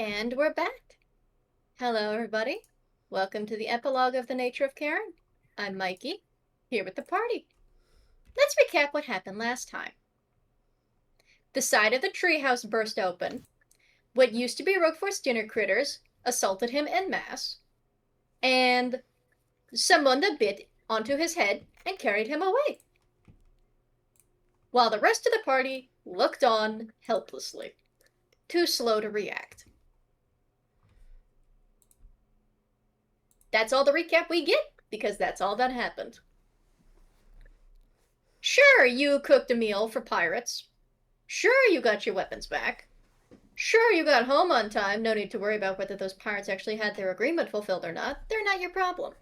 And we're back. Hello, everybody. Welcome to the Epilogue of the Nature of Karen. I'm Mikey, here with the party. Let's recap what happened last time. The side of the treehouse burst open. What used to be Roguefort's dinner critters assaulted him en masse, and summoned a bit onto his head and carried him away, while the rest of the party looked on helplessly, too slow to react. That's all the recap we get, because that's all that happened. Sure, you cooked a meal for pirates. Sure, you got your weapons back. Sure, you got home on time. No need to worry about whether those pirates actually had their agreement fulfilled or not. They're not your problem.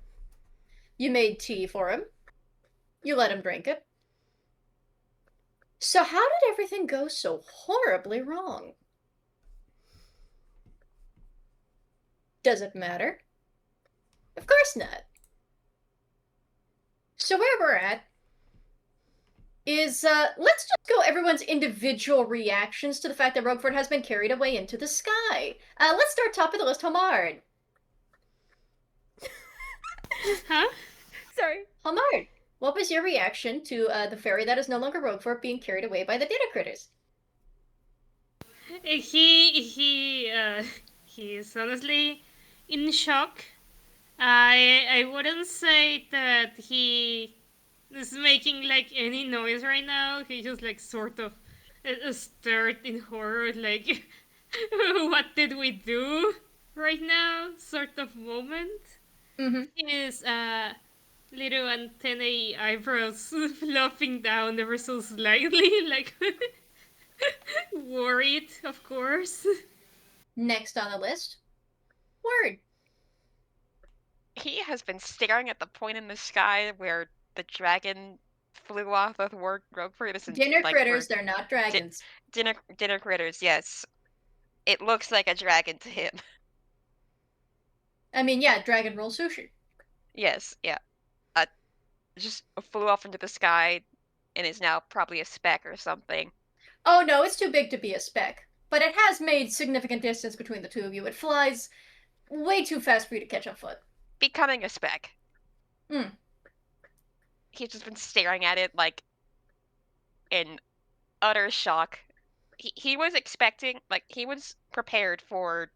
You made tea for him. You let him drink it. So how did everything go so horribly wrong? Does it matter? Of course not. So where we're at is, let's just go everyone's individual reactions to the fact that Roguefort has been carried away into the sky. Let's start top of the list, Homard. Huh? Sorry. Homard, what was your reaction to the fairy that is no longer Roguefort being carried away by the dinner critters? He's honestly in shock. I wouldn't say that he is making like any noise right now. He just like sort of stared in horror, like, what did we do right now? Sort of moment. Mm-hmm. His little antennae eyebrows flopping down ever so slightly, like worried, of course. Next on the list, Word. He has been staring at the point in the sky where the dragon flew off of Roguefort. Dinner critters, they're not dragons. Dinner critters, yes. It looks like a dragon to him. I mean, yeah, dragon roll sushi. Yes, yeah. Just flew off into the sky and is now probably a speck or something. Oh no, it's too big to be a speck. But it has made significant distance between the two of you. It flies way too fast for you to catch up foot. Becoming a speck. He's just been staring at it, like, in utter shock. He was expecting, like, he was prepared for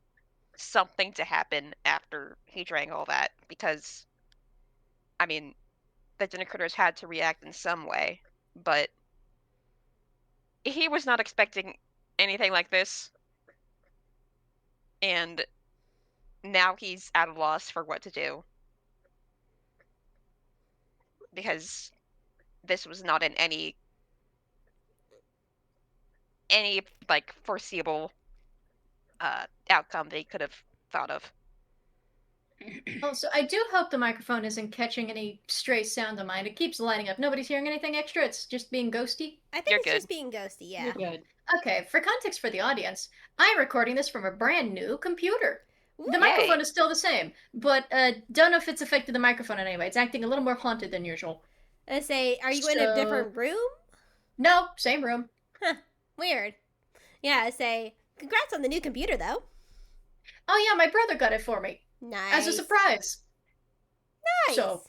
something to happen after he drank all that, because, I mean, the dinner critters had to react in some way, but he was not expecting anything like this, and now he's at a loss for what to do, because this was not in any like foreseeable outcome they could have thought of. Also, I do hope the microphone isn't catching any stray sound of mine. It keeps lighting up. Nobody's hearing anything extra? It's just being ghosty? I think You're it's good. just being ghosty, yeah. You're good. Okay, for context for the audience, I'm recording this from a brand new computer. Ooh, The microphone is still the same, but don't know if it's affected the microphone in any way. It's acting a little more haunted than usual. I say, are you in a different room? No, same room. Weird. Yeah, I say, congrats on the new computer, though. Oh yeah, my brother got it for me. Nice. As a surprise. Nice. So,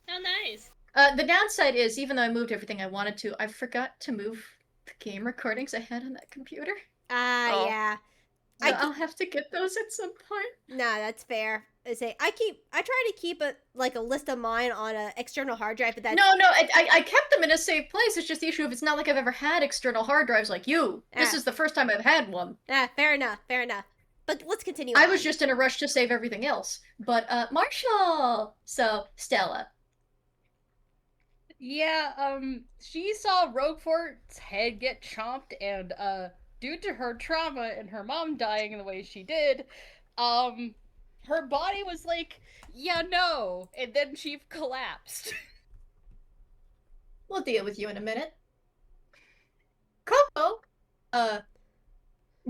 Oh, nice. the downside is, even though I moved everything I wanted to, I forgot to move the game recordings I had on that computer. Oh. Yeah. So I'll have to get those at some point. Nah, that's fair. I say, I try to keep a list of mine on an external hard drive, but that's... No, I kept them in a safe place. It's just the issue of it's not like I've ever had external hard drives like you. This is the first time I've had one. Fair enough. But let's continue I on. was just in a rush to save everything else. But, Marshall! So, Stella. Yeah, she saw Roguefort's head get chomped, and, due to her trauma and her mom dying in the way she did, her body was like, yeah, no, and then she collapsed. We'll deal with you in a minute. Coco,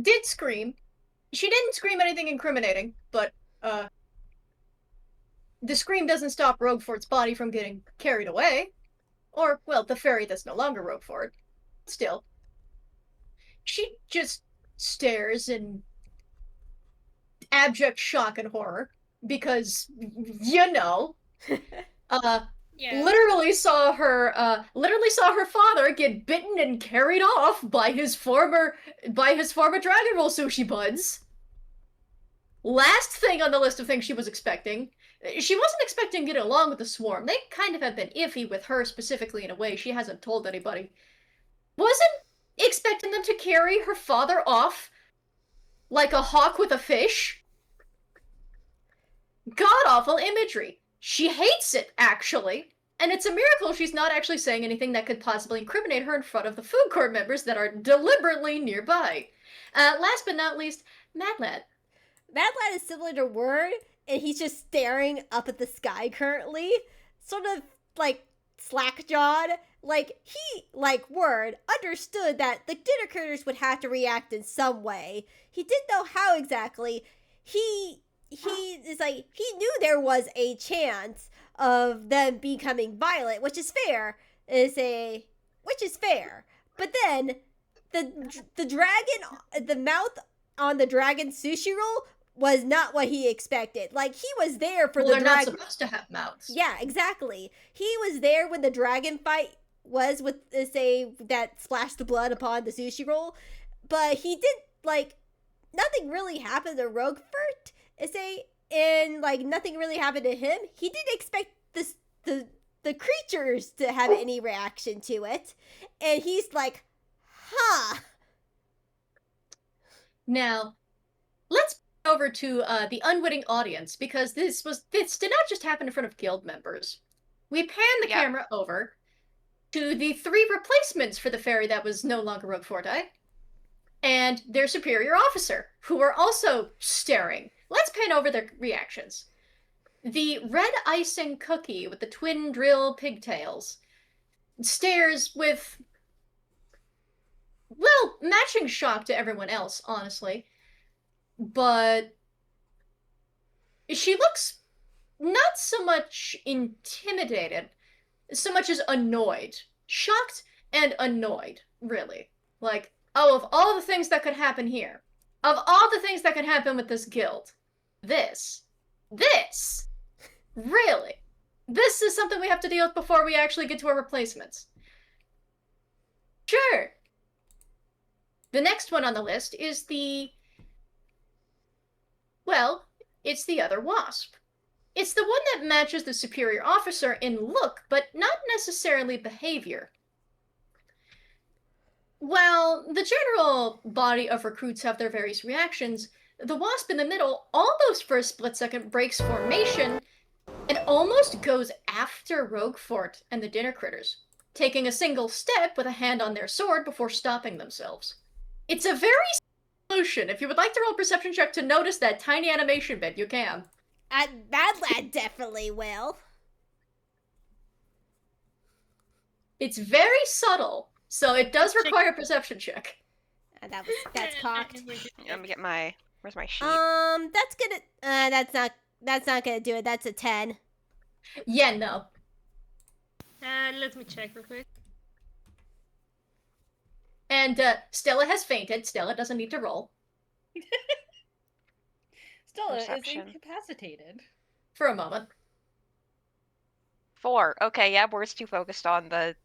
did scream. She didn't scream anything incriminating, but, the scream doesn't stop Roguefort's body from getting carried away. Or, well, the fairy that's no longer Roguefort. Still. She just stares and abject shock and horror because, Yeah. literally saw her father get bitten and carried off by his former Dragon Roll sushi buds. Last thing on the list of things she was expecting. She wasn't expecting getting along with the swarm. They kind of have been iffy with her specifically in a way she hasn't told anybody. Wasn't expecting them to carry her father off like a hawk with a fish. God-awful imagery. She hates it, actually. And it's a miracle she's not actually saying anything that could possibly incriminate her in front of the food court members that are deliberately nearby. Last but not least, Mad Lad. Mad Lad is similar to Word, and he's just staring up at the sky currently, sort of like slack-jawed. Like, he, like Word, understood that the dinner critters would have to react in some way. He didn't know how exactly. He knew there was a chance of them becoming violent, which is fair. But then the mouth on the dragon sushi roll was not what he expected. Like, he was there for the they're not dragon. supposed to have mouths. Yeah, exactly. He was there when the dragon fight was with that splashed the blood upon the sushi roll, but he did nothing really happened to Roguefort. And nothing really happened to him. He didn't expect the creatures to have any reaction to it, and he's like, huh. Now, let's go over to the unwitting audience, because this did not just happen in front of guild members. We pan the camera over to the 3 replacements for the fairy that was no longer Roguefort, and their superior officer, who were also staring. Let's pan over their reactions. The red icing cookie with the twin drill pigtails stares with, well, matching shock to everyone else, honestly. But she looks not so much intimidated, so much as annoyed. Shocked and annoyed, really. Like, oh, of all the things that could happen here, of all the things that could happen with this guild, this, really, this is something we have to deal with before we actually get to our replacements. Sure. The next one on the list is it's the other wasp. It's the one that matches the superior officer in look, but not necessarily behavior. While the general body of recruits have their various reactions, the wasp in the middle almost for a split second breaks formation and almost goes after Roguefort and the dinner critters, taking a single step with a hand on their sword before stopping themselves. It's a very solution. If you would like to roll a perception check to notice that tiny animation bit, you can. Mad Lad definitely will. It's very subtle, so it does require a perception check. That's cocked. Let me get where's my sheet? That's not gonna do it. That's a 10. Yeah, no. Let me check real quick. And Stella has fainted. Stella doesn't need to roll. Stella Perception. is incapacitated. For a moment. 4. Okay, yeah, we're too focused on the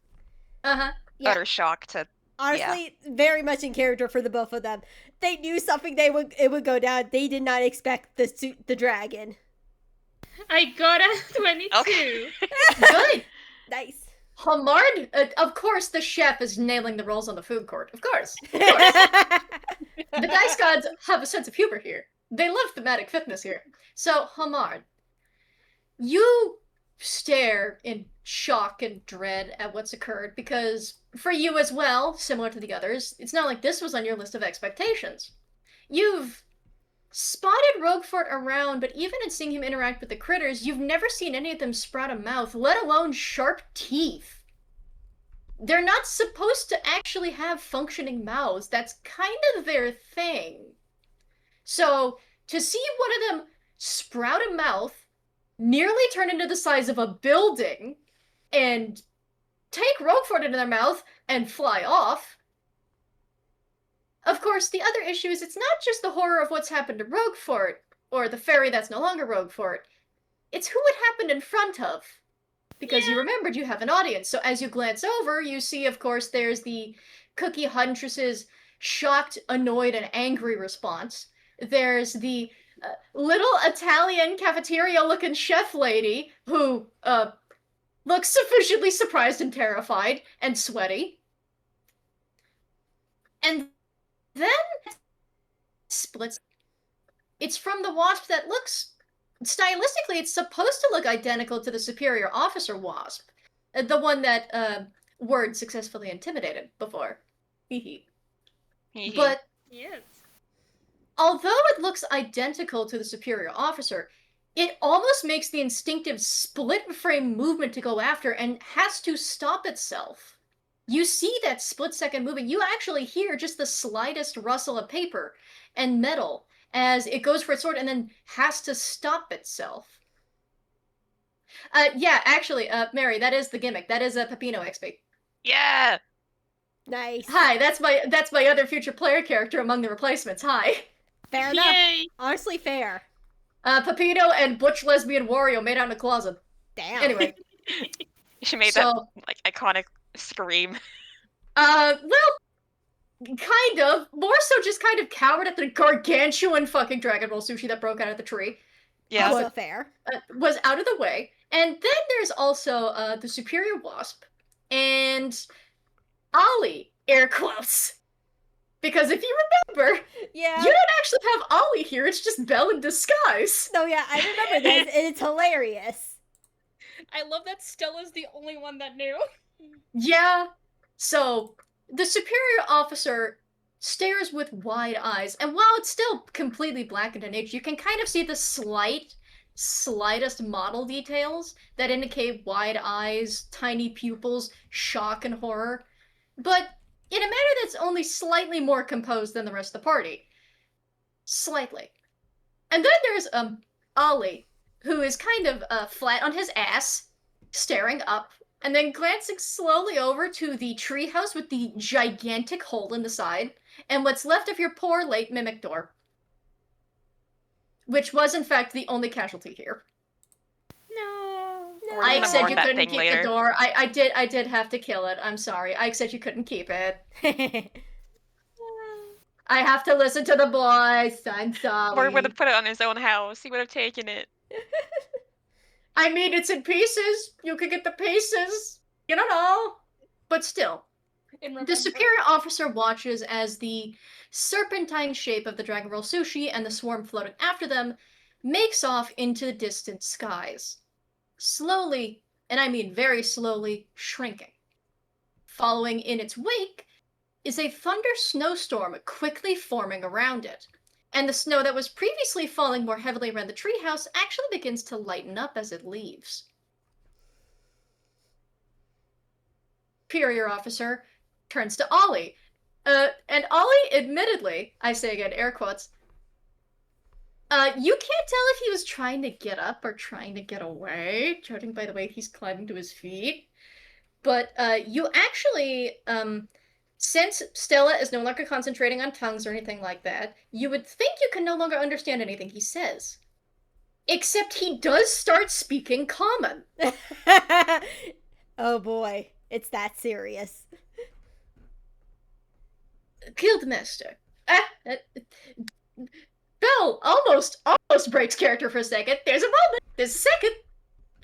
Uh-huh. Yeah. utter shock to. Honestly, very much in character for the both of them. They knew something it would go down. They did not expect the dragon. I got a 22. Okay. Good. Nice. Homard, of course the chef is nailing the rolls on the food court. Of course. Of course. The dice gods have a sense of humor here. They love thematic fitness here. So, Homard, you stare in shock and dread at what's occurred because, for you as well, similar to the others, it's not like this was on your list of expectations. You've spotted Roguefort around, but even in seeing him interact with the critters, you've never seen any of them sprout a mouth, let alone sharp teeth. They're not supposed to actually have functioning mouths. That's kind of their thing. So, to see one of them sprout a mouth, nearly turn into the size of a building, and take Roguefort into their mouth and fly off, Of course, the other issue is it's not just the horror of what's happened to Roguefort, or the ferry that's no longer Roguefort. It's who it happened in front of. Because you remembered you have an audience, so as you glance over, you see, of course, there's the Cookie Huntress's shocked, annoyed, and angry response. There's the little Italian cafeteria-looking chef lady who looks sufficiently surprised and terrified and sweaty. And then splits. It's from the wasp that looks, stylistically, it's supposed to look identical to the superior officer wasp. The one that Word successfully intimidated before. But Yes. although it looks identical to the superior officer, it almost makes the instinctive split frame movement to go after and has to stop itself. You see that split-second movement. You actually hear just the slightest rustle of paper and metal as it goes for its sword and then has to stop itself. Yeah, actually, Mary, that is the gimmick. That is a Peppino XP. Yeah. Nice. Hi, that's my other future player character among the replacements. Hi. Fair enough. Yay! Honestly, fair. Peppino and Butch Lesbian Wario made out in a closet. Damn. Anyway, She made so, that like iconic scream. well, kind of. More so just kind of cowered at the gargantuan fucking Dragon Roll sushi that broke out of the tree. Yeah. Also fair. Was out of the way. And then there's also the Superior Wasp and Ollie, air quotes. Because if you remember, Yeah. you don't actually have Ollie here, it's just Belle in disguise. No, yeah, I remember this, and it's hilarious. I love that Stella's the only one that knew. Yeah. So, the superior officer stares with wide eyes, and while it's still completely blackened in age, you can kind of see the slightest model details that indicate wide eyes, tiny pupils, shock and horror. But in a manner that's only slightly more composed than the rest of the party. Slightly. And then there's Ollie, who is kind of flat on his ass, staring up, and then glancing slowly over to the treehouse with the gigantic hole in the side, and what's left of your poor late mimic door. Which was, in fact, the only casualty here. No. We're Ike gonna said mourn you that couldn't thing keep later. the door. I did have to kill it. I'm sorry. Ike said you couldn't keep it. I have to listen to the boys. I'm sorry. Or would have put it on his own house. He would have taken it. I mean, it's in pieces. You could get the pieces. You don't know. But still, the superior officer watches as the serpentine shape of the Dragon Roll sushi and the swarm floating after them makes off into the distant skies. Slowly, and I mean very slowly, shrinking. Following in its wake is a thunder snowstorm quickly forming around it. And the snow that was previously falling more heavily around the treehouse actually begins to lighten up as it leaves. Superior officer turns to Ollie. And Ollie, admittedly, I say again, air quotes, you can't tell if he was trying to get up or trying to get away, judging by the way he's climbing to his feet. But you actually, since Stella is no longer concentrating on tongues or anything like that, you would think you can no longer understand anything he says. Except he does start speaking common. Oh boy, it's that serious. Guildmaster. Belle almost breaks character for a second. There's a moment. There's a second.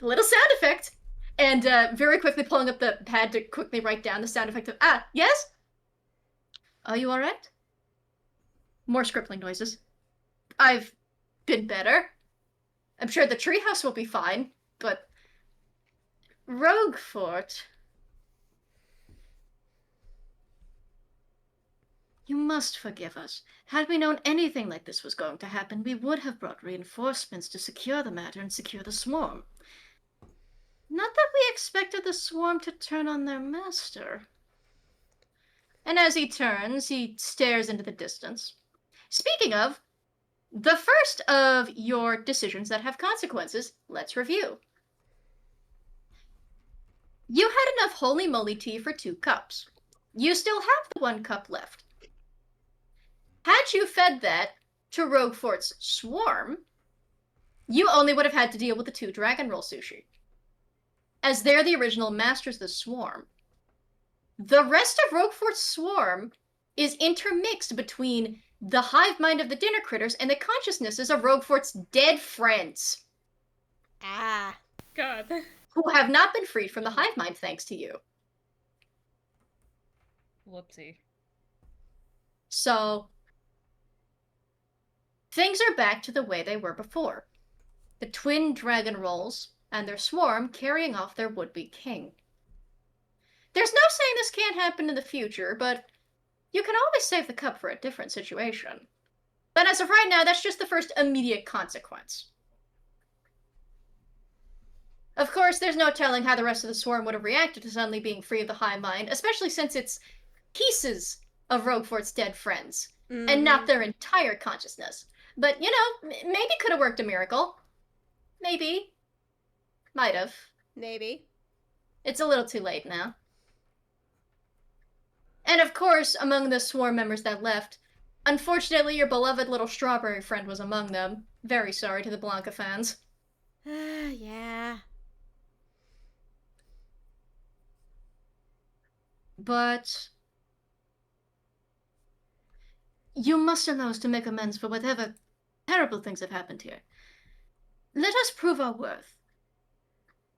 A little sound effect. And very quickly pulling up the pad to quickly write down the sound effect of, yes? Are you alright? More scribbling noises. I've been better. I'm sure the treehouse will be fine, but Roguefort. You must forgive us. Had we known anything like this was going to happen, we would have brought reinforcements to secure the matter and secure the swarm. Not that we expected the swarm to turn on their master. And as he turns, he stares into the distance. Speaking of, the first of your decisions that have consequences, let's review. You had enough holy moly tea for 2 cups. You still have the 1 cup left. Had you fed that to Roguefort's swarm, you only would have had to deal with the 2 Dragon Roll sushi. As they're the original masters of the swarm. The rest of Roguefort's swarm is intermixed between the hive mind of the dinner critters and the consciousnesses of Roguefort's dead friends. Ah. God. Who have not been freed from the hive mind thanks to you. Whoopsie. So, things are back to the way they were before. The Twin Dragon Rolls and their swarm carrying off their would-be king. There's no saying this can't happen in the future, but you can always save the cup for a different situation. But as of right now, that's just the first immediate consequence. Of course, there's no telling how the rest of the swarm would have reacted to suddenly being free of the hive mind, especially since it's pieces of Roguefort's dead friends, and not their entire consciousness. But, you know, maybe could have worked a miracle. Maybe. Might have. Maybe. It's a little too late now. And of course, among the swarm members that left, unfortunately your beloved little strawberry friend was among them. Very sorry to the Blanca fans. Yeah. But you must allow us to make amends for whatever terrible things have happened here. Let us prove our worth.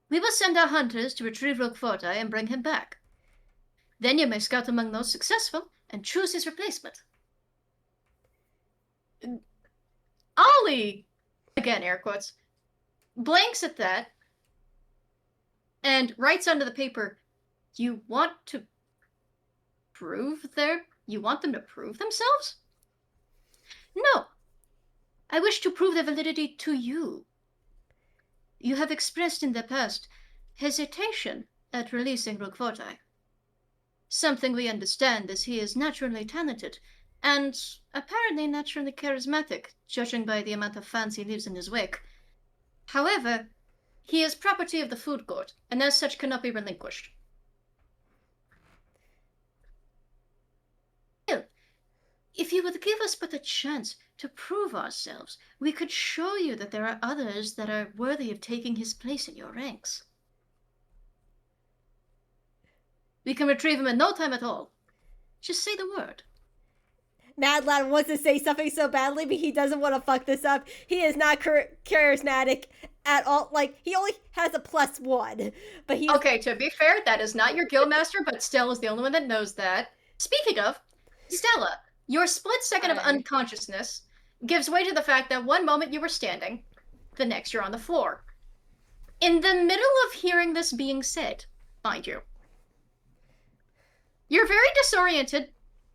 We will send our hunters to retrieve Roguefort and bring him back. Then you may scout among those successful and choose his replacement. Ollie, again air quotes, blanks at that and writes under the paper, you want them to prove themselves? No. I wish to prove their validity to you. You have expressed in the past hesitation at releasing Roguefort. Something we understand as he is naturally talented and apparently naturally charismatic, judging by the amount of fans he leaves in his wake. However, he is property of the food court, and as such cannot be relinquished. Still, if you would give us but a chance to prove ourselves, we could show you that there are others that are worthy of taking his place in your ranks. We can retrieve him in no time at all. Just say the word. Mad Lad wants to say something so badly, but he doesn't want to fuck this up. He is not charismatic at all. Like, he only has a +1. But he's... Okay, to be fair, that is not your guildmaster, but Stella's the only one that knows that. Speaking of, Stella, your split second of unconsciousness gives way to the fact that one moment you were standing, the next you're on the floor. In the middle of hearing this being said, mind you, you're very disoriented,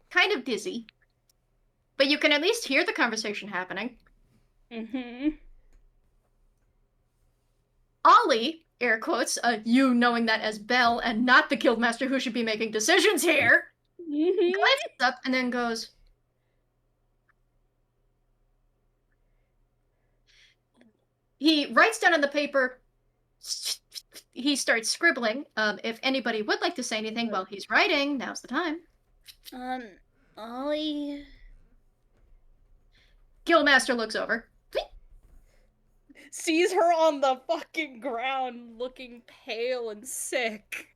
kind of dizzy, but you can at least hear the conversation happening. Mm-hmm. Ollie, air quotes, you knowing that as Belle and not the guildmaster who should be making decisions here, glances up and then goes, he writes down on the paper, he starts scribbling. If anybody would like to say anything while he's writing, now's the time. Ollie... Guildmaster looks over. sees her on the fucking ground looking pale and sick.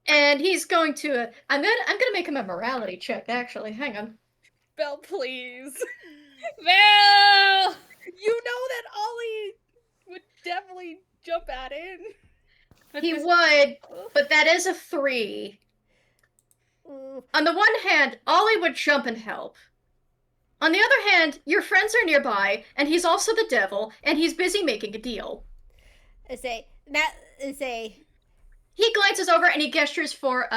And he's going to, I'm gonna make him a morality check, actually. Hang on. Belle, please. Belle! You know that Ollie would definitely jump at it. He would, but that is a 3. On the one hand, Ollie would jump and help. On the other hand, your friends are nearby, and he's also the devil, and he's busy making a deal. He glances over and he gestures for,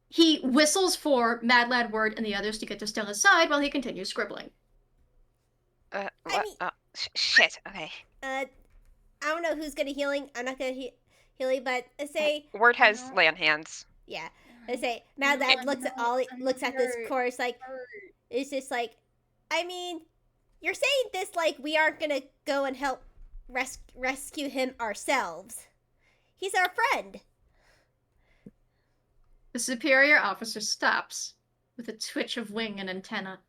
he whistles for Mad Lad Word and the others to get to Stella's side while he continues scribbling. Shit, okay. I don't know who's gonna healing. I'm not gonna healing, but Word has lay on hands. yeah. Mad Lad looks at Ollie, looks at this chorus like, it's just like, I mean, you're saying this like we aren't gonna go and help rescue him ourselves. He's our friend. The superior officer stops with a twitch of wing and antenna.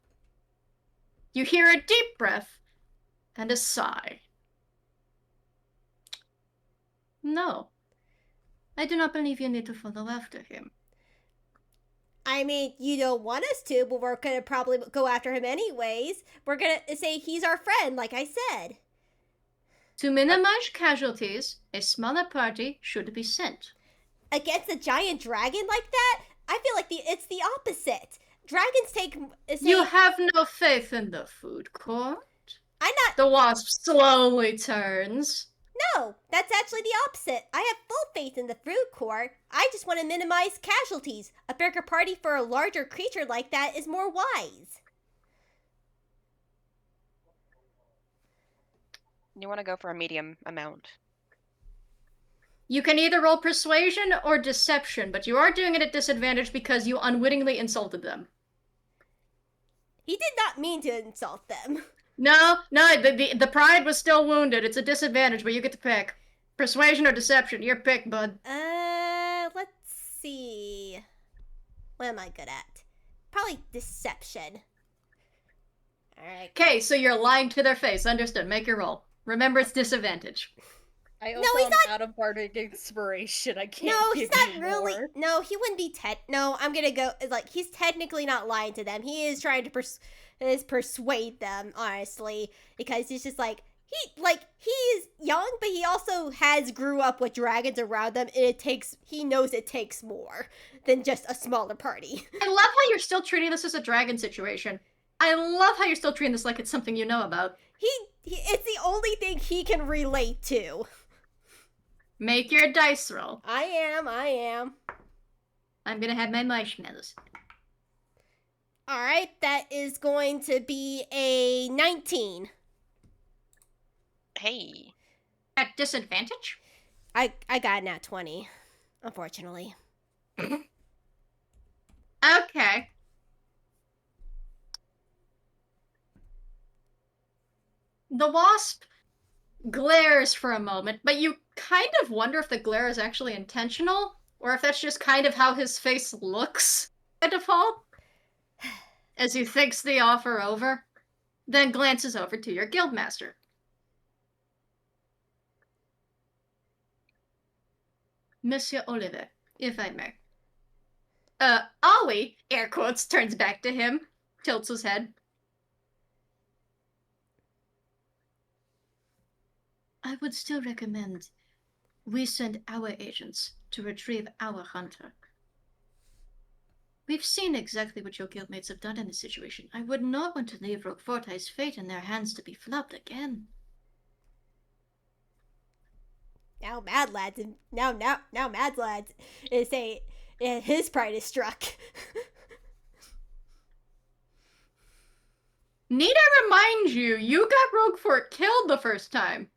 You hear a deep breath and a sigh. No, I do not believe you need to follow after him. I mean, you don't want us to, but we're gonna probably go after him anyways. We're gonna say he's our friend, like I said. To minimize casualties, a smaller party should be sent. Against a giant dragon like that, I feel like it's the opposite. Dragons take. You have no faith in the food court? I'm not. The wasp slowly turns. No, that's actually the opposite. I have full faith in the fruit court. I just want to minimize casualties. A bigger party for a larger creature like that is more wise. You want to go for a medium amount. You can either roll persuasion or deception, but you are doing it at disadvantage because you unwittingly insulted them. He did not mean to insult them. No, the pride was still wounded. It's a disadvantage, but you get to pick. Persuasion or deception, your pick, bud. Let's see. What am I good at? Probably deception. Alright. Okay, so you're lying to their face. Understood. Make your roll. Remember, it's disadvantage. I also he's am not- out of bardic inspiration. I can't. No, give he's not you really. more. No, he wouldn't be. No, I'm gonna go. Like, he's technically not lying to them. He is trying to persuade them, honestly, because he's just like he's young, but he also has grew up with dragons around them, and he knows it takes more than just a smaller party. I love how you're still treating this as a dragon situation. I love how you're still treating this like it's something you know about. It's the only thing he can relate to. Make your dice roll. I am. I'm gonna have my marshmallows. Alright, that is going to be a 19. Hey. At disadvantage? I got a nat 20, unfortunately. Okay. The wasp glares for a moment, but you kind of wonder if the glare is actually intentional, or if that's just kind of how his face looks by default, as he thinks the offer over, then glances over to your guildmaster. Monsieur Oliver, if I may. Ollie, air quotes, turns back to him, tilts his head. I would still recommend we send our agents to retrieve our hunter. We've seen exactly what your guildmates have done in this situation. I would not want to leave Roguefort's fate in their hands to be flubbed again. Now Mad Lads is his pride is struck. Need I remind you, you got Roguefort killed the first time.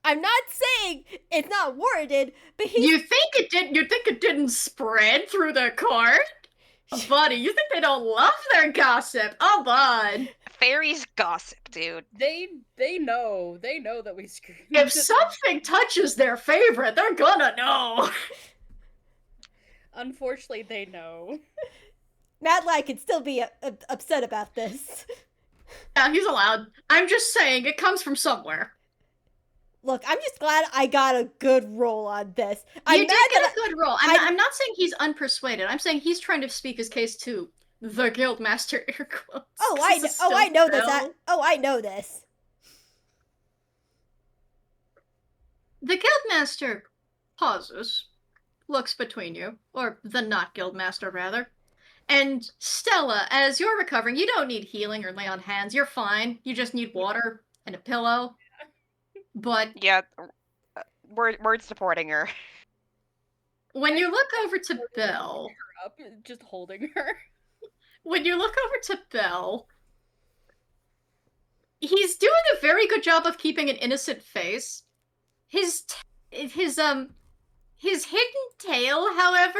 I'm not saying it's not warranted, but You think it didn't spread through the court? Oh, buddy, you think they don't love their gossip? Oh, bud. Fairies gossip, dude. They know that we screwed. If something touches their favorite, they're gonna know. Unfortunately, they know. Mad Lad could still be upset about this. Yeah, he's allowed. I'm just saying, it comes from somewhere. Look, I'm just glad I got a good roll on this. You did get a good roll. I'm not saying he's unpersuaded. I'm saying he's trying to speak his case to the guildmaster, air quotes. I know this. I know this. The guildmaster pauses, looks between you, or the not guildmaster rather, and Stella, as you're recovering, you don't need healing or lay on hands. You're fine. You just need water and a pillow. But Yeah, word supporting her. when you look over to Bill, Her up, just holding her. when you look over to Bill, he's doing a very good job of keeping an innocent face. His hidden tail, however,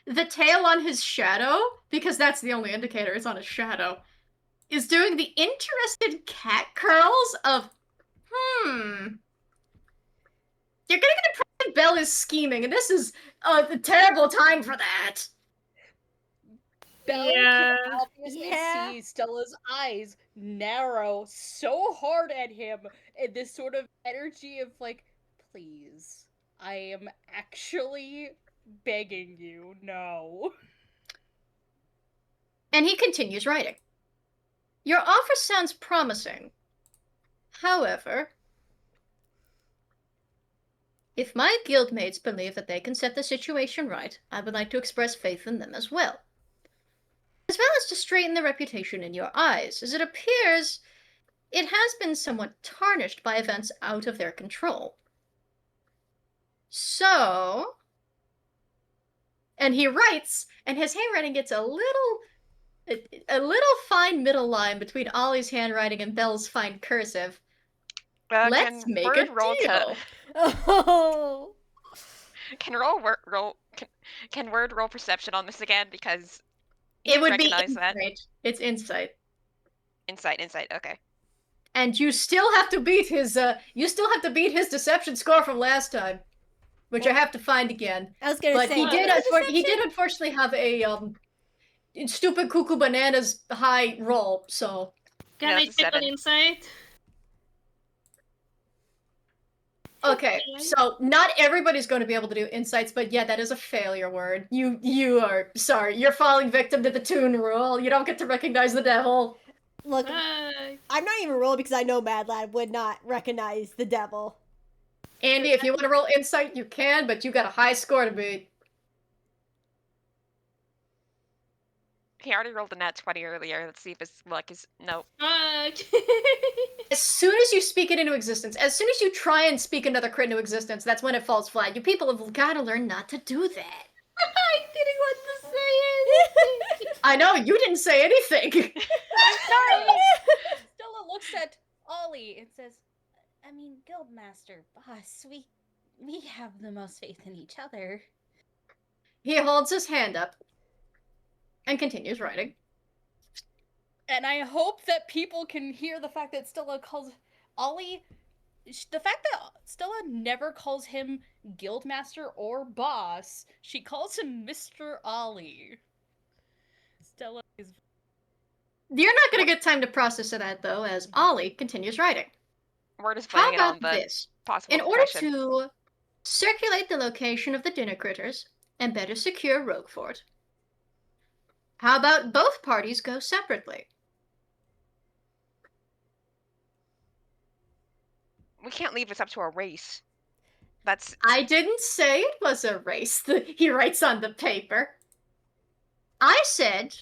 the tail on his shadow, because that's the only indicator it's on his shadow, is doing the interested cat curls of, You're getting an impression Belle is scheming, and this is a terrible time for that. Belle Yeah. can obviously Yeah. see Stella's eyes narrow so hard at him in this sort of energy of like, please, I am actually begging you, no. And he continues writing. Your offer sounds promising. However, if my guildmates believe that they can set the situation right, I would like to express faith in them as well. As well as to straighten the reputation in your eyes, as it appears it has been somewhat tarnished by events out of their control. So, and he writes, and his handwriting gets a little fine middle line between Ollie's handwriting and Belle's fine cursive. Let's Can make a word roll deal. Oh. Can word roll perception on this again, because It would be recognize that. insight. It's insight. Insight, okay. And you still have to beat his deception score from last time, which I have to find again. I was gonna But say, he what did was the he did deception? unfortunately have a stupid cuckoo bananas high roll, so Can No, I it's a check on 7. insight? okay. So not everybody's going to be able to do insights, but yeah, that is a failure word. You are sorry. You're falling victim to the Toon rule. You don't get to recognize the devil. Look, Bye. I'm not even rolling because I know Mad Lad would not recognize the devil. Andy, if you want to roll insight, you can, but you got a high score to beat. He already rolled a nat 20 earlier. Let's see if his luck is... Nope. Fuck. As soon as you speak it into existence, as soon as you try and speak another crit into existence, that's when it falls flat. You people have got to learn not to do that. I didn't want to say anything. I know, you didn't say anything. Stella looks at Ollie and says, I mean, Guildmaster, boss, we have the most faith in each other. He holds his hand up and continues writing. And I hope that people can hear the fact that Stella calls Ollie... The fact that Stella never calls him Guildmaster or boss, she calls him Mr. Ollie. Stella is... You're not going to get time to process that, though, as Ollie continues writing. We're just How playing it on about the this? possible In order depression. to circulate the location of the dinner critters and better secure Roguefort, how about both parties go separately? We can't leave this up to a race. That's... I didn't say it was a race, he writes on the paper. I said,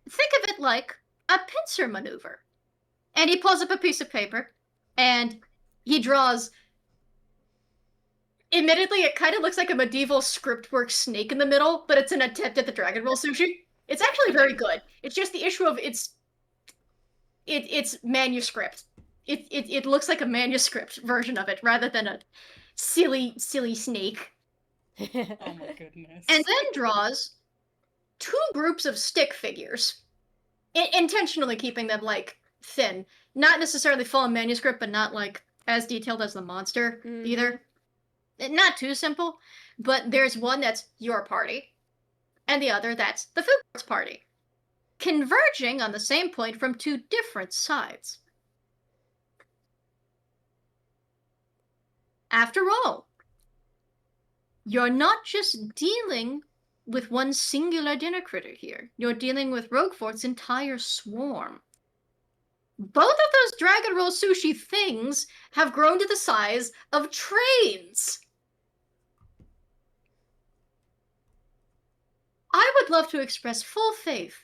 think of it like a pincer maneuver. And he pulls up a piece of paper, and he draws... Admittedly, it kind of looks like a medieval scriptwork snake in the middle, but it's an attempt at the Dragon Roll sushi. It's actually very good. It's just the issue of it's manuscript. It looks like a manuscript version of it rather than a silly snake. Oh my goodness. And then draws two groups of stick figures, intentionally keeping them like thin, not necessarily full of manuscript, but not like as detailed as the monster either. Not too simple, but there's one that's your party, and the other that's the food court's party, converging on the same point from two different sides. After all, you're not just dealing with one singular dinner critter here. You're dealing with Roguefort's entire swarm. Both of those Dragon Roll sushi things have grown to the size of trains. I would love to express full faith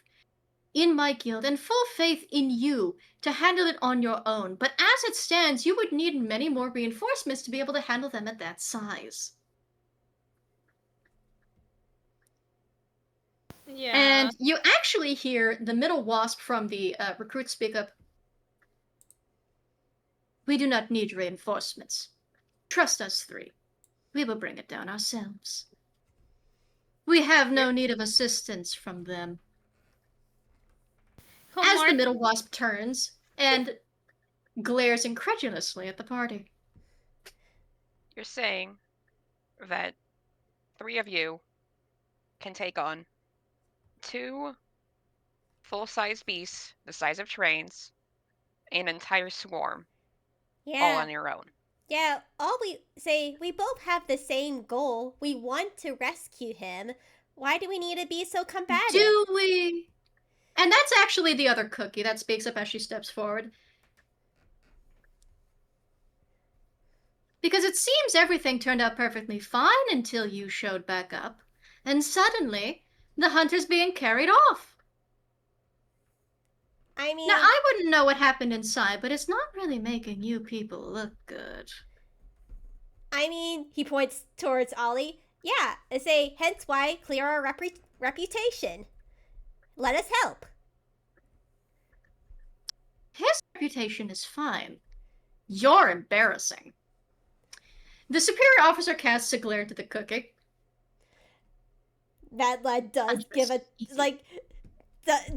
in my guild and full faith in you to handle it on your own, but as it stands, you would need many more reinforcements to be able to handle them at that size. Yeah. And you actually hear the middle wasp from the recruit speak up. We do not need reinforcements. Trust us three. We will bring it down ourselves. We have no need of assistance from them. As the middle wasp turns and glares incredulously at the party. You're saying that 3 of you can take on 2 full-size beasts, the size of trains, an entire swarm, all Yeah. on your own. Yeah, all we both have the same goal. We want to rescue him. Why do we need to be so combative? Do we? And that's actually the other cookie that speaks up as she steps forward. Because it seems everything turned out perfectly fine until you showed back up. And suddenly, the hunter's being carried off. I mean, Now, I wouldn't know what happened inside, but it's not really making you people look good. he points towards Ollie. Yeah, I say, hence why clear our reputation. Let us help. His reputation is fine. You're embarrassing. The superior officer casts a glare to the cookie. That lad does give a Easy.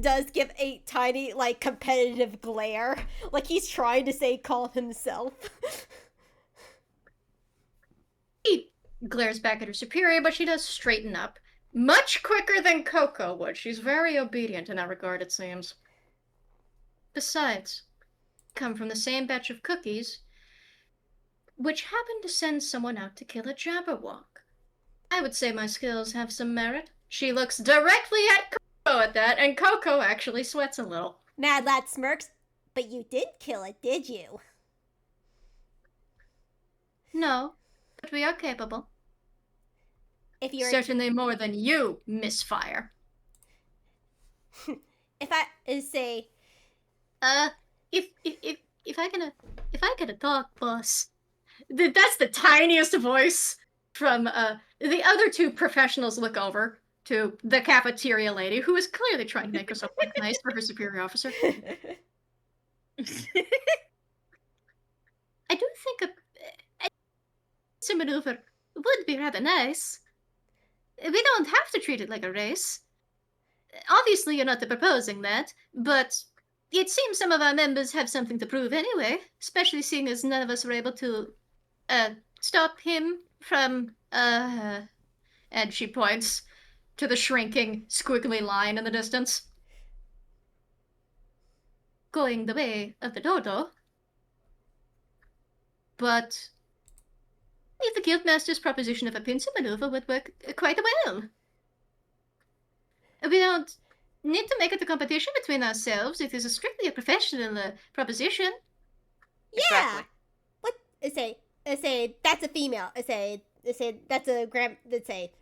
does give a tiny competitive glare, like he's trying to say calm himself. He glares back at her superior, but she does straighten up. Much quicker than Coco would. She's very obedient in that regard, it seems. Besides, come from the same batch of cookies, which happened to send someone out to kill a Jabberwock. I would say my skills have some merit. She looks directly at Coco at that, and Coco actually sweats a little. Mad Lad smirks. But you did kill it, did you? No, but we are capable. If you're Certainly more than you, Misfire. if I say If I gonna talk, boss. That's the tiniest voice from the other two professionals look over to the cafeteria lady, who is clearly trying to make herself look nice for her superior officer. I do think a maneuver would be rather nice. We don't have to treat it like a race. Obviously, you're not proposing that, but it seems some of our members have something to prove anyway, especially seeing as none of us were able to stop him from, and she points to the shrinking, squiggly line in the distance. Going the way of the dodo. But if the Guildmaster's proposition of a pincer maneuver would work quite well. We don't need to make it a competition between ourselves. It is strictly a professional proposition. yeah. Exactly. What I say that's a female. I say that's a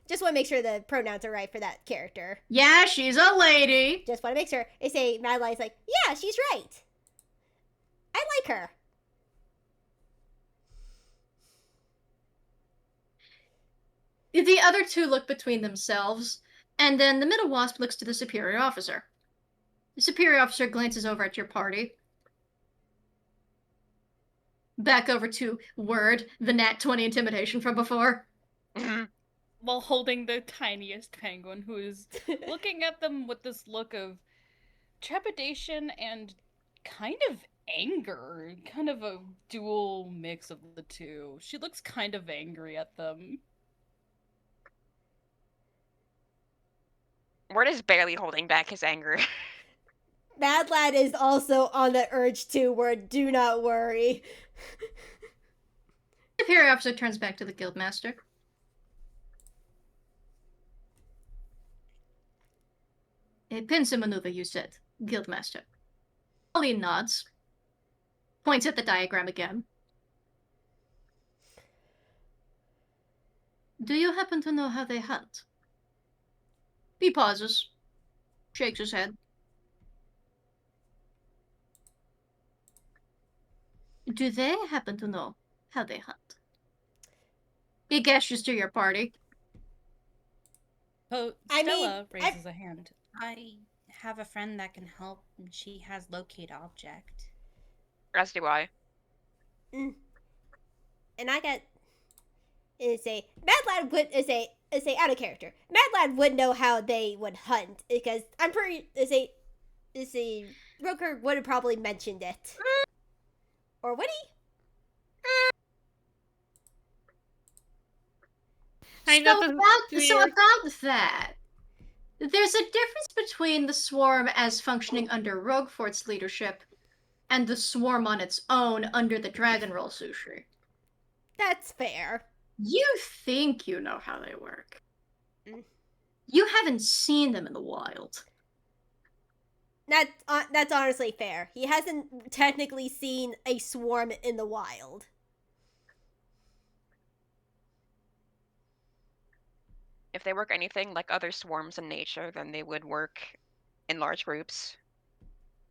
just want to make sure the pronouns are right for that character. Yeah, she's a lady. Just want to make sure. I say Mad Lie's like, yeah, she's right. I like her. The other two look between themselves, and then the middle wasp looks to the superior officer. The superior officer glances over at your party. Back over to Word, the nat 20 intimidation from before. While holding the tiniest penguin, who is looking at them with this look of trepidation and kind of anger. Kind of a dual mix of the two. She looks kind of angry at them. Word is barely holding back his anger. Mad Lad is also on the urge to word, do not worry. The superior officer turns back to the guildmaster. A pincer maneuver, you said, guildmaster. Ollie nods. Points at the diagram again. Do you happen to know how they hunt? He pauses. Shakes his head. Do they happen to know how they hunt? He gestures to your party. Oh, I mean, Stella raises a hand. I have a friend that can help, and she has locate object. As do I. And I got is a Mad Lad would is a out of character. Mad Lad would know how they would hunt because I'm pretty is a Roker would have probably mentioned it. Or would he? I know So about that, There's a difference between the swarm as functioning under Roguefort's leadership and the swarm on its own under the Dragon Roll Sushi. That's fair. You think you know how they work. Mm. You haven't seen them in the wild. That's honestly fair. He hasn't technically seen a swarm in the wild. If they work anything like other swarms in nature, then they would work in large groups